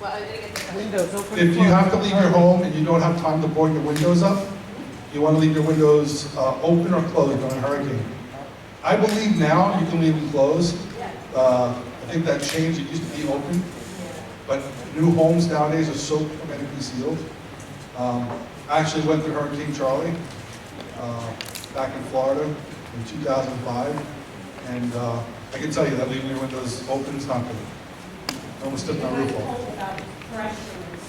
Well, I didn't get the question. Windows open. If you have to leave your home and you don't have time to board your windows up, you want to leave your windows open or closed on a hurricane. I believe now you can leave them closed. I think that changed. It used to be open, but new homes nowadays are so hermetically sealed. I actually went through Hurricane Charlie back in Florida in 2005, and I can tell you that leaving your windows open is not good. I almost took my roof off.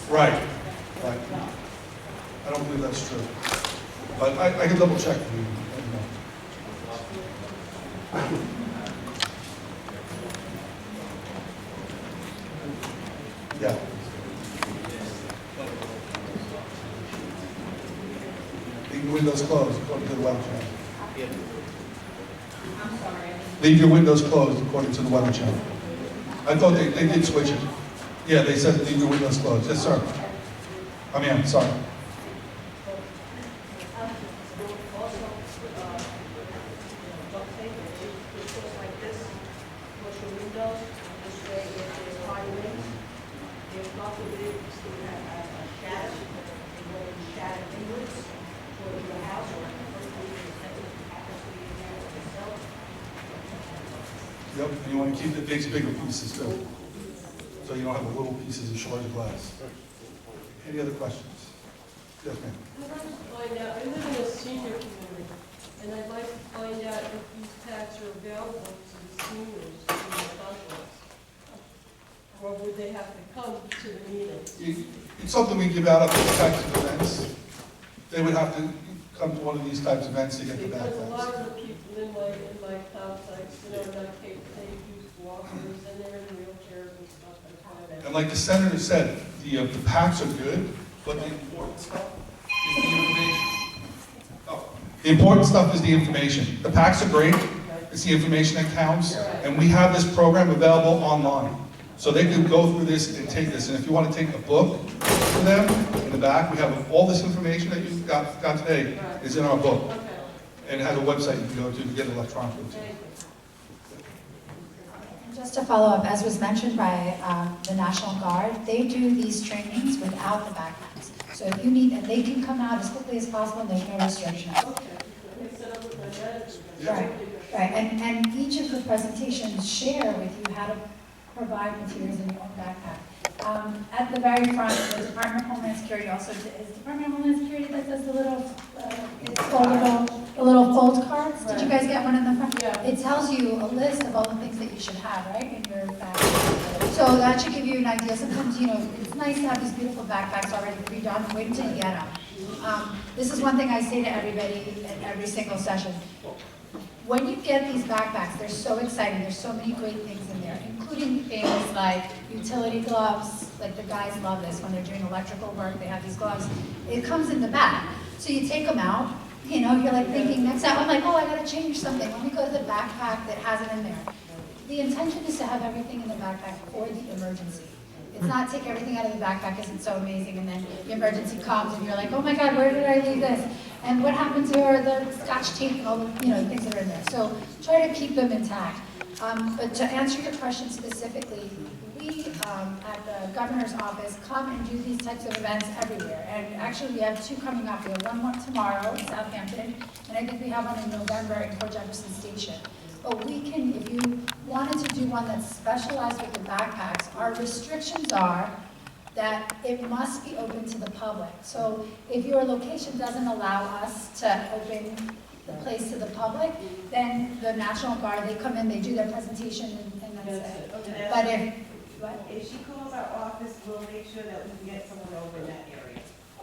Right. I don't believe that's true. But I can double check for you. Yeah. Leave your windows closed according to the weather channel. I'm sorry. Leave your windows closed according to the weather channel. I thought they did switch it. Yeah, they said leave your windows closed. Yes, sir. I mean, I'm sorry. Yep, and you want to keep the bigger pieces too. So you don't have the little pieces of shorter glass. Any other questions? Yes, ma'am. I'd like to find out, I live in a senior community, and I'd like to find out if these packs are available to the seniors in the complex. Or would they have to come to the meetings? It's something we give out at these types of events. They would have to come to one of these types of events to get the Because a lot backpacks. of the people in my complex, you know, like they use walkers, and they're in wheelchairs and stuff, and kind of. And like the senator said, the packs are good, but the important stuff is the information. Oh, the important stuff is the information. The packs are great. It's the information that counts. And we have this program available online. So they can go through this and take this. And if you want to take a book for them, in the back, we have all this information that you got today is in our book. Okay, And it has a website you can go to get it electronically too. thank you. And just to follow up, as was mentioned by the National Guard, they do these trainings without the backpacks. So if you need, and they can come out as quickly as possible, and there's no restrictions. Okay, I set up with my manager. Right, right, and each of the presentations share with you how to provide materials in your own backpack. At the very front, the Department of Homeland Security also, is Department of Homeland Security that does the little, the little fold cards? Did you guys get one in the front? Yeah. It tells you a list of all the things that you should have, right, in your backpack. So that should give you an idea. Sometimes, you know, it's nice to have these beautiful backpacks already pre-done. Wait until you get them. This is one thing I say to everybody at every single session. When you get these backpacks, they're so exciting. There's so many great things in there, including things like utility gloves. Like the guys love this when they're doing electrical work. They have these gloves. It comes in the bag. So you take them out. You know, you're like thinking next time, I'm like, oh, I gotta change something. Let me go to the backpack that has it in there. The intention is to have everything in the backpack for the emergency. It's not take everything out of the backpack isn't so amazing, and then the emergency comes and you're like, oh my God, where did I leave this? And what happened to the scotch tape and all the things that are in there. So try to keep them intact. But to answer your question specifically, we at the governor's office come and do these types of events everywhere. And actually we have two coming up. We have one more tomorrow in Southampton, and I think we have one in November in Port Jefferson Station. But we can, if you wanted to do one that's specialized with the backpacks, our restrictions are that it must be open to the public. So if your location doesn't allow us to open the place to the public, then the National Guard, they come in, they do their presentation, and that's it. Okay. But If she calls our office, we'll make sure that we can get someone over in that area.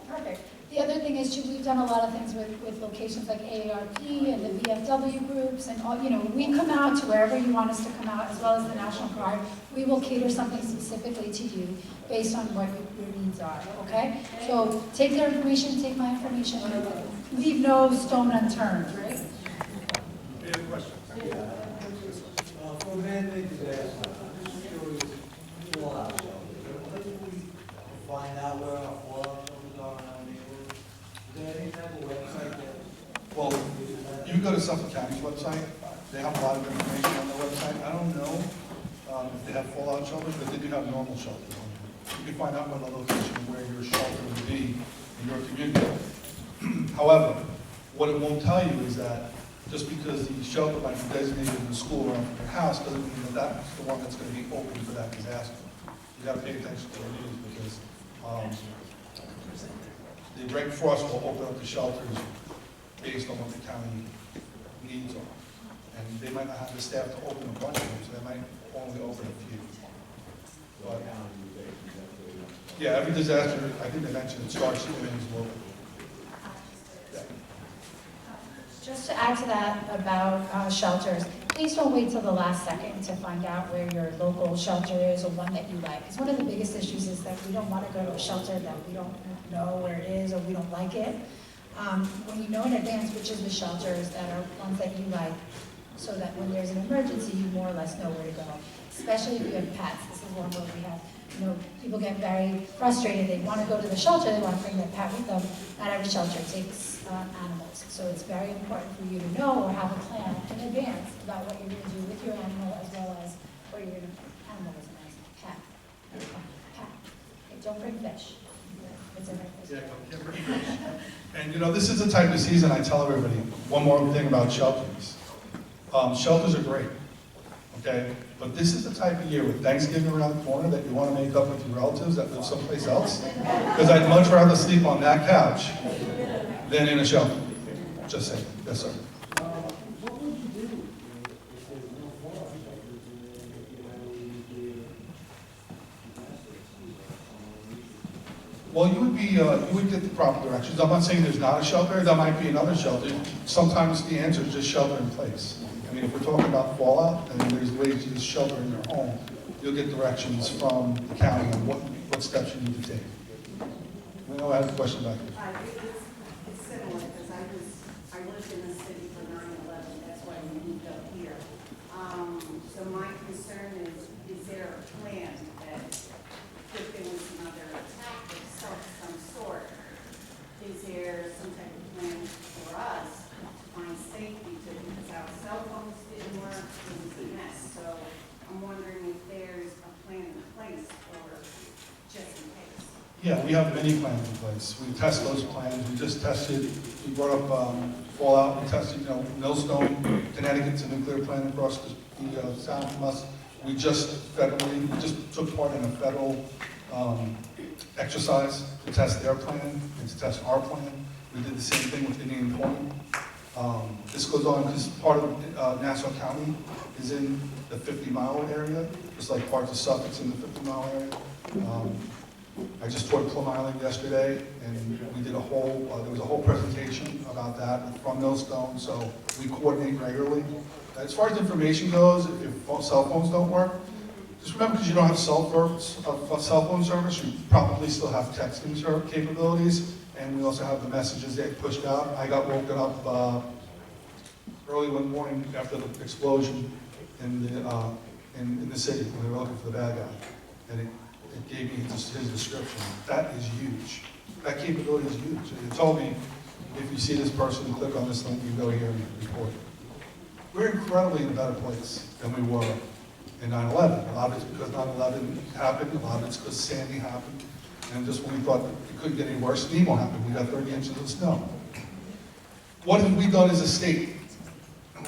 perfect. The other thing is, too, we've done a lot of things with locations like AARP and the VFW groups and all, we come out to wherever you want us to come out, as well as the National Guard. We will cater something specifically to you based on what your needs are, okay? So take their information, take my information, and leave no stone unturned, right? Any other questions? For a man-made disaster, I'm just curious, fallout shelters. How do we find out where our fallout shelters are in our neighborhood? Is there any type of website that? Well, you go to Suffolk County's website. They have a lot of information on their website. I don't know if they have fallout shelters, but they do have normal shelters on there. You can find out where the location of where your shelter would be in your community. However, what it won't tell you is that just because the shelter might be designated in the school around your house doesn't mean that that's the one that's going to be open for that disaster. You got to pay attention to the news because the Drake Frost will open up the shelters based on what the county needs are. And they might not have the staff to open a bunch of them, so they might only open a few. But, yeah, every disaster, I think they mentioned it starts here and is local. Yeah. just to add to that about shelters, please don't wait till the last second to find out where your local shelter is or one that you like. Because one of the biggest issues is that we don't want to go to a shelter that we don't know where it is or we don't like it. When you know in advance which of the shelters that are ones that you like, so that when there's an emergency, you more or less know where to go. Especially if you have pets. This is one where we have, people get very frustrated. They want to go to the shelter, they want to bring their pet with them. Not every shelter takes animals. So it's very important for you to know or have a plan in advance about what you're going to do with your animal as well as what you're going to animal is a nice pet. Pet. Okay, don't bring fish. It's a And this is the type of season I tell everybody, one more thing about shelters. Shelters are great, okay? But this is the type of year with Thanksgiving around the corner that you want to make up with your relatives that live someplace else. Because I'd much rather sleep on that couch than in a shelter. Just saying. Yes, sir. What would you do if there's no fallout shelters and you Well, you would get the proper directions. I'm not saying there's not a shelter. There might be another shelter. Sometimes the answer is just shelter in place. I mean, if we're talking about fallout, and there's ways to just shelter in your home, you'll get directions from the county on what steps you need to take. I know I have a question back here. It's similar, because I lived in the city for 9/11, that's why we moved up here. So my concern is there a plan that if there was another attack of some sort, is there some type of plan for us to find safety because our cell phones didn't work, it was a mess. So I'm wondering if there's a plan in place for just in case. Yeah, we have many plans in place. We test those plans. We just tested, we brought up fallout. We tested, Millstone, Connecticut's a nuclear plant across the sound from us. We just took part in a federal exercise to test their plan and to test our plan. We did the same thing with Indian Point. This goes on because part of Nassau County is in the 50-mile area, just like parts of Suffolk's in the 50-mile area. I just toured Plum Island yesterday, and we did there was a whole presentation about that from Millstone, so we coordinate regularly. As far as information goes, if cell phones don't work, just remember, because you don't have cell phone service, you probably still have texting capabilities, and we also have the messages that pushed out. I got woken up early one morning after the explosion in the city when they were looking for the bad guy, and it gave me just his description. That is huge. That capability is huge. It told me, if you see this person, click on this link, you go here and report it. We're incredibly in a better place than we were in 9/11. A lot of it's because 9/11 happened, a lot of it's because Sandy happened, and just when we thought it couldn't get any worse, Nemo happened. We got 30 inches of snow. What have we done as a state?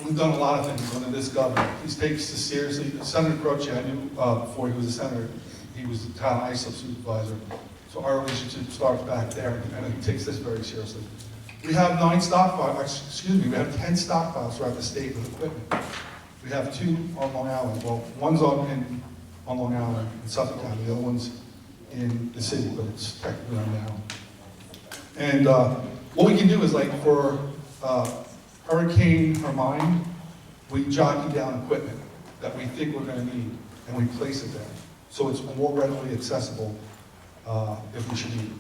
We've done a lot of things under this governor. He takes this seriously. Senator Croci, I knew before he was a senator, he was the town ISIL supervisor. So our relationship starts back there, and he takes this very seriously. We have we have 10 stockpiles throughout the state with equipment. We have 2 on Long Island. Well, one's on Long Island in Suffolk County, the other one's in the city, but it's technically on Long Island. And what we can do is, like for Hurricane Hermine, we jockey down equipment that we think we're going to need, and we place it there. So it's more readily accessible if we should need it.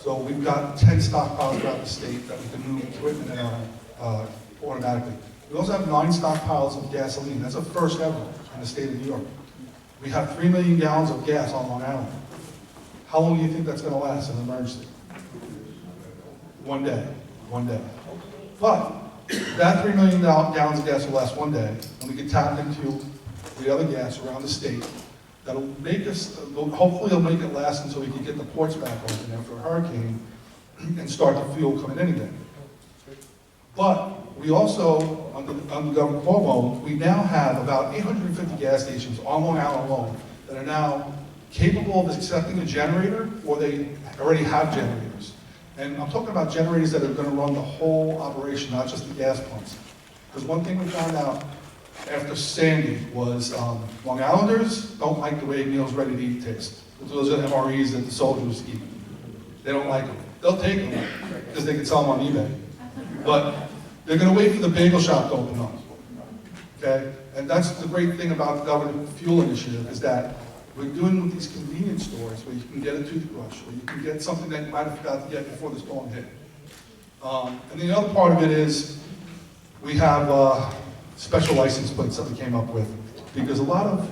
So we've got 10 stockpiles throughout the state that we can move equipment in automatically. We also have 9 stockpiles of gasoline. That's a first ever in the state of New York. We have 3 million gallons of gas on Long Island. How long do you think that's going to last in an emergency? 1 day. 1 day. But that 3 million gallons of gas will last 1day, and we can tap into the other gas around the state. That'll make us, hopefully it'll make it last until we can get the ports back open after a hurricane and start the fuel coming in again. But we also, under Governor Cuomo, we now have about 850 gas stations on Long Island alone that are now capable of accepting a generator, or they already have generators. And I'm talking about generators that are going to run the whole operation, not just the gas pumps. Because one thing we found out after Sandy was Long Islanders don't like the way meals ready to eat taste. Those are MREs that the soldiers eat. They don't like them. They'll take them because they can sell them on eBay. But They're gonna wait for the bagel shop to open up, okay? And that's the great thing about the government fuel initiative, is that we're doing with these convenience stores where you can get a toothbrush, or you can get something that you might have forgot to get before the storm hit. And the other part of it is, we have special license plates that we came up with, because a lot of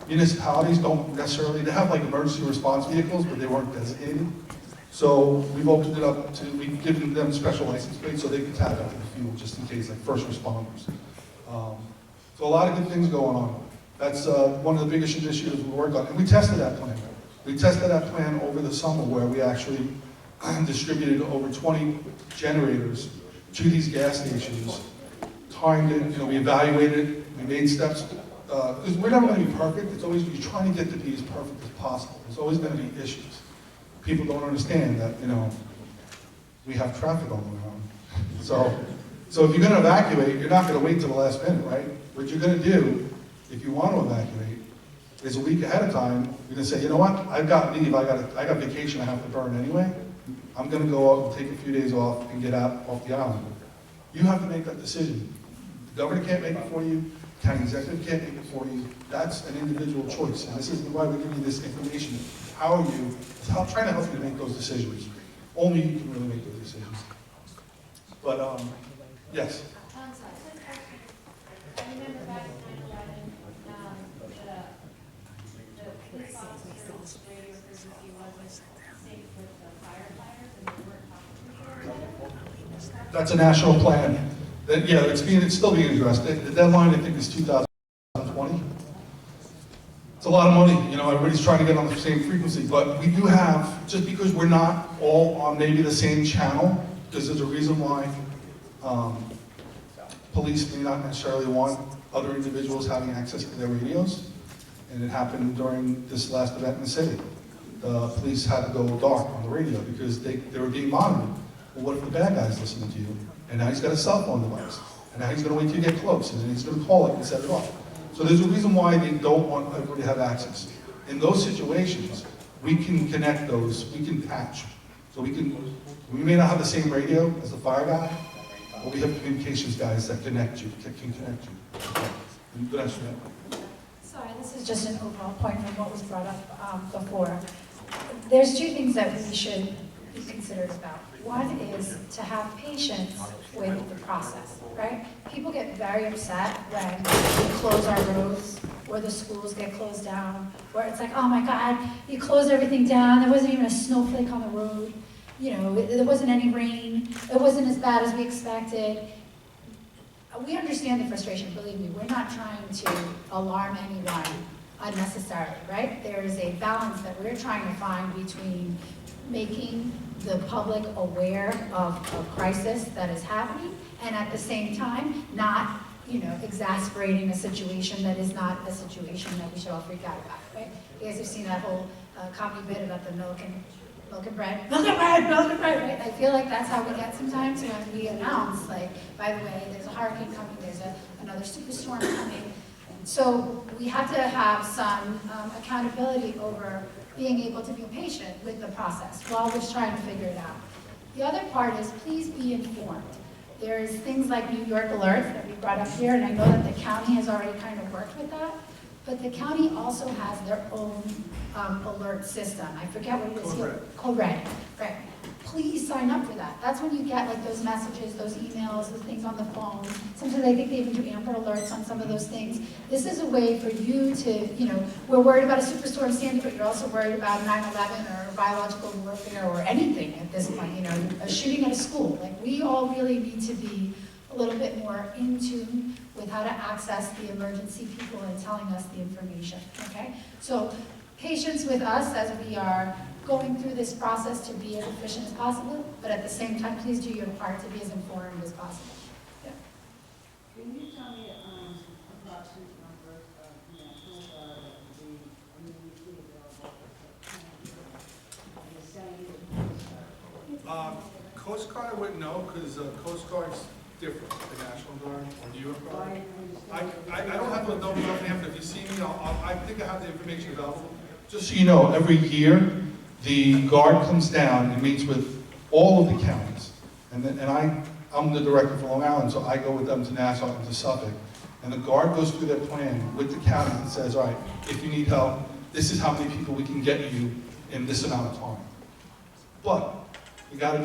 municipalities don't necessarily, they have like emergency response vehicles, but they weren't designated. So we've opened it up to, we've given them special license plates so they can tap into the fuel just in case, like first responders. So a lot of good things going on. That's one of the biggest initiatives we work on. And we tested that plan. We tested that plan over the summer where we actually distributed over 20 generators to these gas stations, timed it, we evaluated it, we made steps. Because we're never going to be perfect. It's always, you're trying to get to be as perfect as possible. There's always going to be issues. People don't understand that, we have traffic all around. So if you're going to evacuate, you're not going to wait till the last minute, right? What you're going to do, if you want to evacuate, is a week ahead of time, you're going to say, you know what, I've got leave, I got vacation I have to burn anyway. I'm going to go out and take a few days off and get out off the island. You have to make that decision. The governor can't make it for you. County executive can't make it for you. That's an individual choice. And this is why we give you this information. How are you, trying to help you to make those decisions. Only you can really make those decisions. But, yes. I remember back in 9/11, the police officer's radio frequency wasn't safe with the firefighters, and they weren't talking to each other. That's a national plan. Yeah, it's still being addressed. The deadline, I think, is 2020. It's a lot of money, everybody's trying to get on the same frequency, but we do have, just because we're not all on maybe the same channel, because there's a reason why police may not necessarily want other individuals having access to their radios, and it happened during this last event in the city. The police had to go dark on the radio because they were being monitored. Well, what if the bad guy's listening to you? And now he's got a cell phone device. And now he's going to wait till you get close, and then he's going to call it and set it off. So there's a reason why they don't want everybody to have access. In those situations, we can connect those, we can patch. So we may not have the same radio as the fire guy, but we have communications guys that connect you, can connect you. Good answer. Sorry, this is just an overall point from what was brought up before. There's two things that we should be considered about. One is to have patience with the process, right? People get very upset when we close our roads, or the schools get closed down, where it's like, oh my God, you closed everything down, there wasn't even a snowflake on the road, there wasn't any rain, it wasn't as bad as we expected. We understand the frustration, believe me, we're not trying to alarm anyone unnecessarily, right? There is a balance that we're trying to find between making the public aware of a crisis that is happening, and at the same time, not, exasperating a situation that is not a situation that we should all freak out about, right? You guys have seen that whole comedy bit about the milk and bread, right? I feel like that's how we get sometimes when we announce, like, by the way, there's a hurricane coming, there's another superstorm coming. So we have to have some accountability over being able to be patient with the process while we're trying to figure it out. The other part is, please be informed. There's things like New York alerts that we brought up here, and I know that the county has already kind of worked with that, but the county also has their own alert system. I forget what it is here. Code Red, right. Please sign up for that. That's when you get like those messages, those emails, those things on the phone. Sometimes I think they even do Amber alerts on some of those things. This is a way for you to, we're worried about a superstorm Sandy, but you're also worried about 9/11 or biological warfare or anything at this point, a shooting at a school. Like, we all really need to be a little bit more in tune with how to access the emergency people and telling us the information, okay? So patience with us as we are going through this process to be as efficient as possible, but at the same time, please do your part to be as informed as possible. Yeah. Can you tell me approximate number of natural that would be immediately available for Coast Guard, I wouldn't know, because Coast Guard's different than National Guard or New York Guard. I don't have the numbers offhand, but if you see me, I think I have the information available. Just so you know, every year, the Guard comes down and meets with all of the counties. And I I'm the director for Long Island, so I go with them to Nassau and to Suffolk. And the guard goes through their plan with the county and says, all right, if you need help, this is how many people we can get you in this amount of time. But we gotta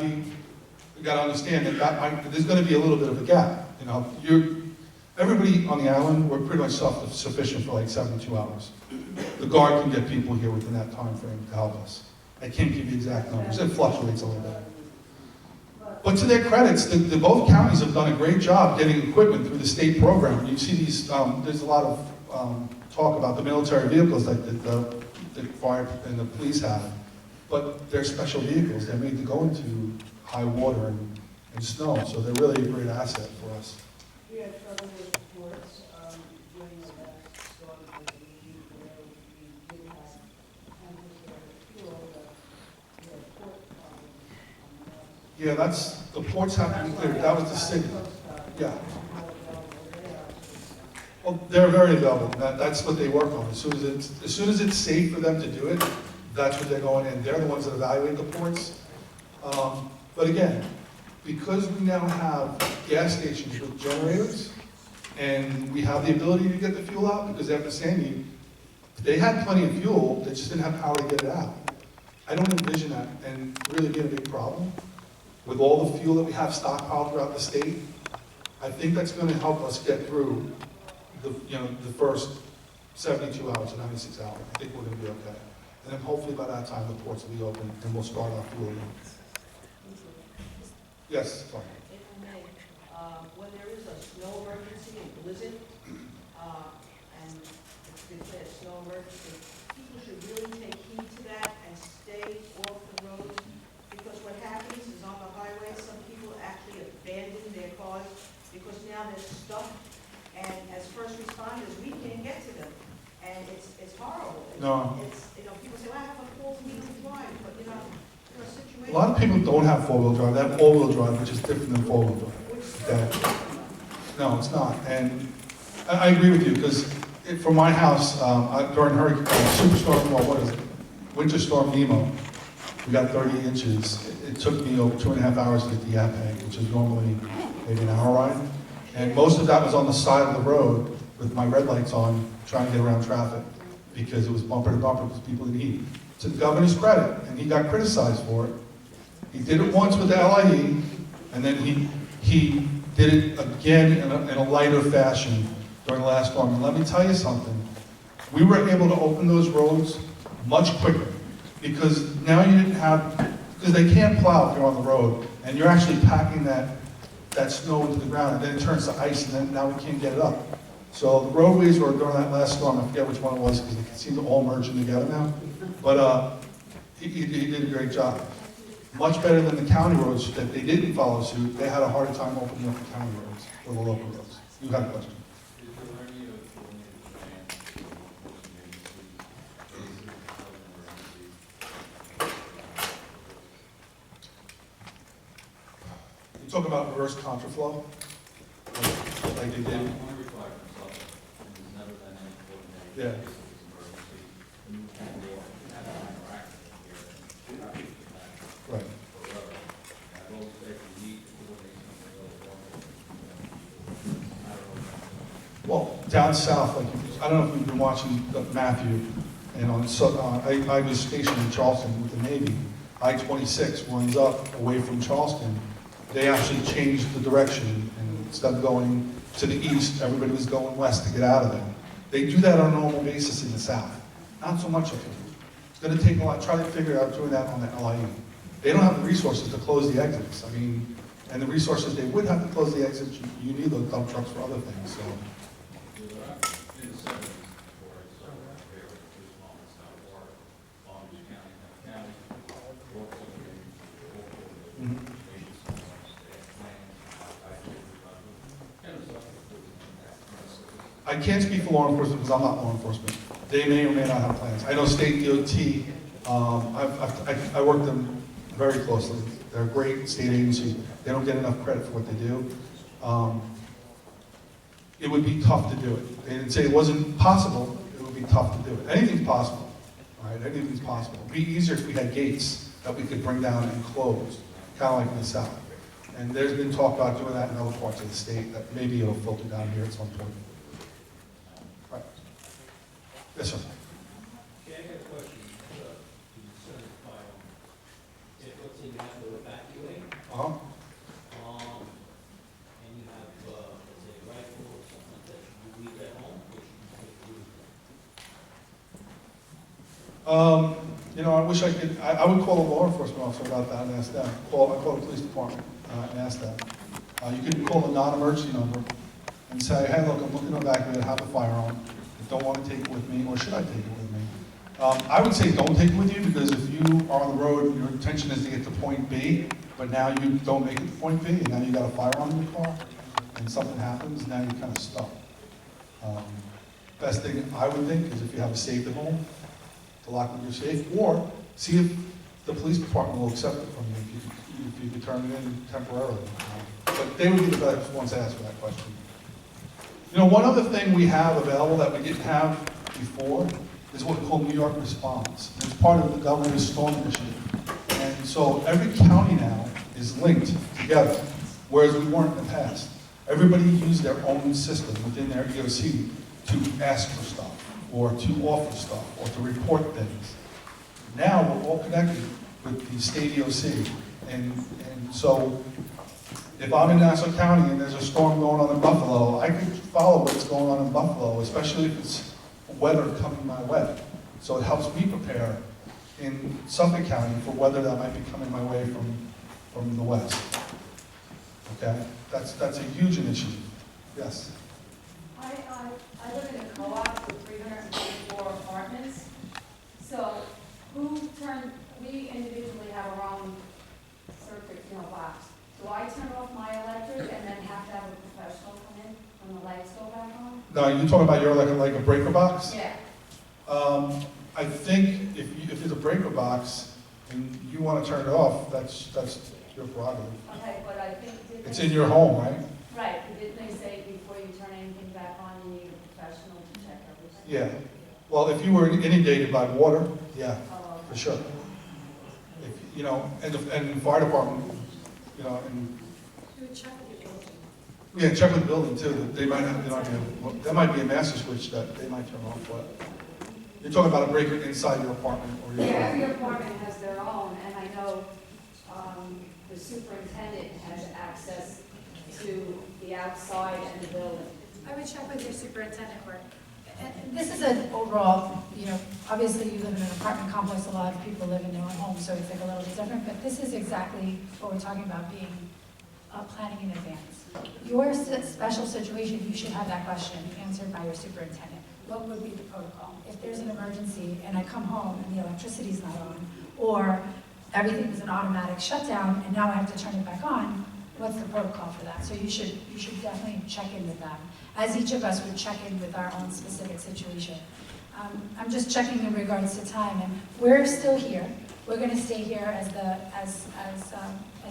understand that there's gonna be a little bit of a gap. You know, everybody on the island, we're pretty much self-sufficient for like 72 hours. The guard can get people here within that time frame to help us. I can't give you exact numbers, it fluctuates a little bit. But to their credits, both counties have done a great job getting equipment through the state program. You see these, there's a lot of talk about the military vehicles that the fire and the police have. But they're special vehicles, they're made to go into high water and snow, so they're really a great asset for us. We had trouble with ports, during the last storm, because we didn't have fuel, we had port problems. Yeah, the ports have to be cleared, that was the city. Yeah. Well, they're very available, that's what they work on. As soon as it's safe for them to do it, that's what they're going in. They're the ones that evaluate the ports. But again, because we now have gas stations with generators, and we have the ability to get the fuel out, because after Sandy, they had plenty of fuel, they just didn't have power to get it out. I don't envision that and really being a big problem. With all the fuel that we have stockpiled throughout the state, I think that's going to help us get through the first 72 hours to 96 hours. I think we're going to be okay. And then hopefully by that time the ports will be open and we'll start our fuel again. Yes, fine. If I may, when there is a snow emergency and blizzard, and it's declared snow emergency, people should really take heed to that and stay off the roads, because what happens is on the highway, some people actually abandon their cars because now they're stuck, and as first responders, we can't get to them, and it's horrible. No. It's, people say, well, I have a four-wheel drive, but there are situations. A lot of people don't have four-wheel drive, they have all-wheel drive, which is different than four-wheel drive. Okay. No, it's not. And I agree with you, because from my house, during Superstorm, well, what is it? Winter Storm Nemo, we got 30 inches. It took me over 2.5 hours to get to Yaphank, which is normally maybe an hour ride. And most of that was on the side of the road with my red lights on, trying to get around traffic, because it was bumper to bumper because people didn't eat. To the governor's credit, and he got criticized for it. He did it once with the LIE, and then he did it again in a lighter fashion during the last storm. And let me tell you something, we were able to open those roads much quicker, because now you didn't have, because they can't plow if you're on the road, and you're actually packing that snow into the ground, and then it turns to ice, and then now we can't get it up. So the roadways were, during that last storm, I forget which one it was, because they seem to all merge in together now, but he did a great job. Much better than the county roads that they didn't follow suit. They had a harder time opening up the county roads, or the local roads. You had a question? You talk about reverse contraflow, like they did. Yeah. Right. Well, down south, like, I don't know if you've been watching Matthew, and I was stationed in Charleston with the Navy. I-26 runs up away from Charleston. They actually changed the direction, and instead of going to the east, everybody was going west to get out of there. They do that on a normal basis in the south. Not so much of it. It's going to take a lot. Try to figure out doing that on the LIE. They don't have the resources to close the exits. I mean, and the resources they would have to close the exits, you need those dump trucks for other things. So. I can't speak for law enforcement because I'm not law enforcement. They may or may not have plans. I know state DOT, I work them very closely. They're a great state agency. They don't get enough credit for what they do. It would be tough to do it. They didn't say it wasn't possible, it would be tough to do it. Anything's possible, all right? Anything's possible. It'd be easier if we had gates that we could bring down and close, kind of like in the South. And there's been talk about doing that in other parts of the state, that maybe it'll filter down here at some point. Right. Yes, sir. Okay, I got a question, concerning fire. If, let's say you have to evacuate, Uh-huh. and you have, let's say, a rifle or something like that, should you leave at home, or should you take it with you? You know, I wish I could, I would call a law enforcement officer about that and ask them. I call the police department and ask them. You can call a non-emergency number and say, hey, look, I'm looking to evacuate, I have a firearm, I don't want to take it with me, or should I take it with me? I would say don't take it with you, because if you are on the road, your intention is to get to point B, but now you don't make it to point B, and now you got a firearm in your car, and something happens, now you're kind of stuck. Best thing I would think is if you have a safe at home, to lock up your safe, or see if the police department will accept it from you if you could turn it in temporarily. But they would be the best ones to ask for that question. You know, one other thing we have available that we didn't have before is what we call New York Response. It's part of the governor's storm initiative. And so every county now is linked together, whereas we weren't in the past. Everybody used their own system within their EOC to ask for stuff, or to offer stuff, or to report things. Now we're all connected with the state EOC. And so if I'm in Nassau County and there's a storm going on in Buffalo, I can follow what's going on in Buffalo, especially if it's weather coming my way. So it helps me prepare in Suffolk County for weather that might be coming my way from the west. Okay? That's a huge initiative. Yes? I live in a co-op with 334 apartments. So we individually have our own circuit, box. Do I turn off my electric and then have to have a professional come in when the lights go back on? No, you're talking about your like a breaker box? Yeah. I think if it's a breaker box and you want to turn it off, that's your prerogative. Okay, but I think... It's in your home, right? Right, but didn't they say before you turn anything back on, you need a professional to check everything? Yeah. Well, if you were inundated by water, yeah, for sure. If, and the fire department, and You would check with your building. yeah, check with the building too. They might have, there might be a master switch that they might turn off, but you're talking about a breaker inside your apartment or your Yeah, every apartment has their own, and I know the superintendent has access to the outside and the building. I would check with your superintendent work. And this is an overall, obviously you live in an apartment complex, a lot of people live in their own homes, so it's like a little bit different, but this is exactly what we're talking about, being planning in advance. Your special situation, you should have that question answered by your superintendent. What would be the protocol? If there's an emergency and I come home and the electricity's not on, or everything is an automatic shutdown and now I have to turn it back on, what's the protocol for that? So you should definitely check in with them, as each of us would check in with our own specific situation. I'm just checking in regards to time, and we're still here. We're going to stay here as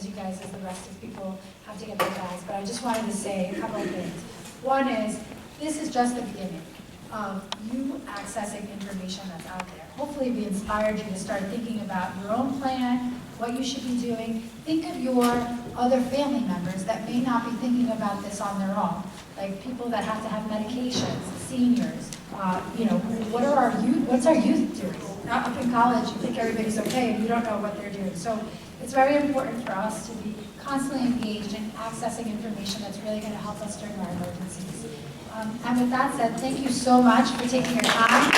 you guys, as the rest of people have to get their bags. But I just wanted to say a couple of things. One is, this is just the beginning of you accessing information that's out there. Hopefully we inspired you to start thinking about your own plan, what you should be doing. Think of your other family members that may not be thinking about this on their own, like people that have to have medications, seniors. What's our youth doing? Not up in college, you think everybody's okay and you don't know what they're doing. So it's very important for us to be constantly engaged in accessing information that's really going to help us during our emergencies. And with that said, thank you so much for taking your time.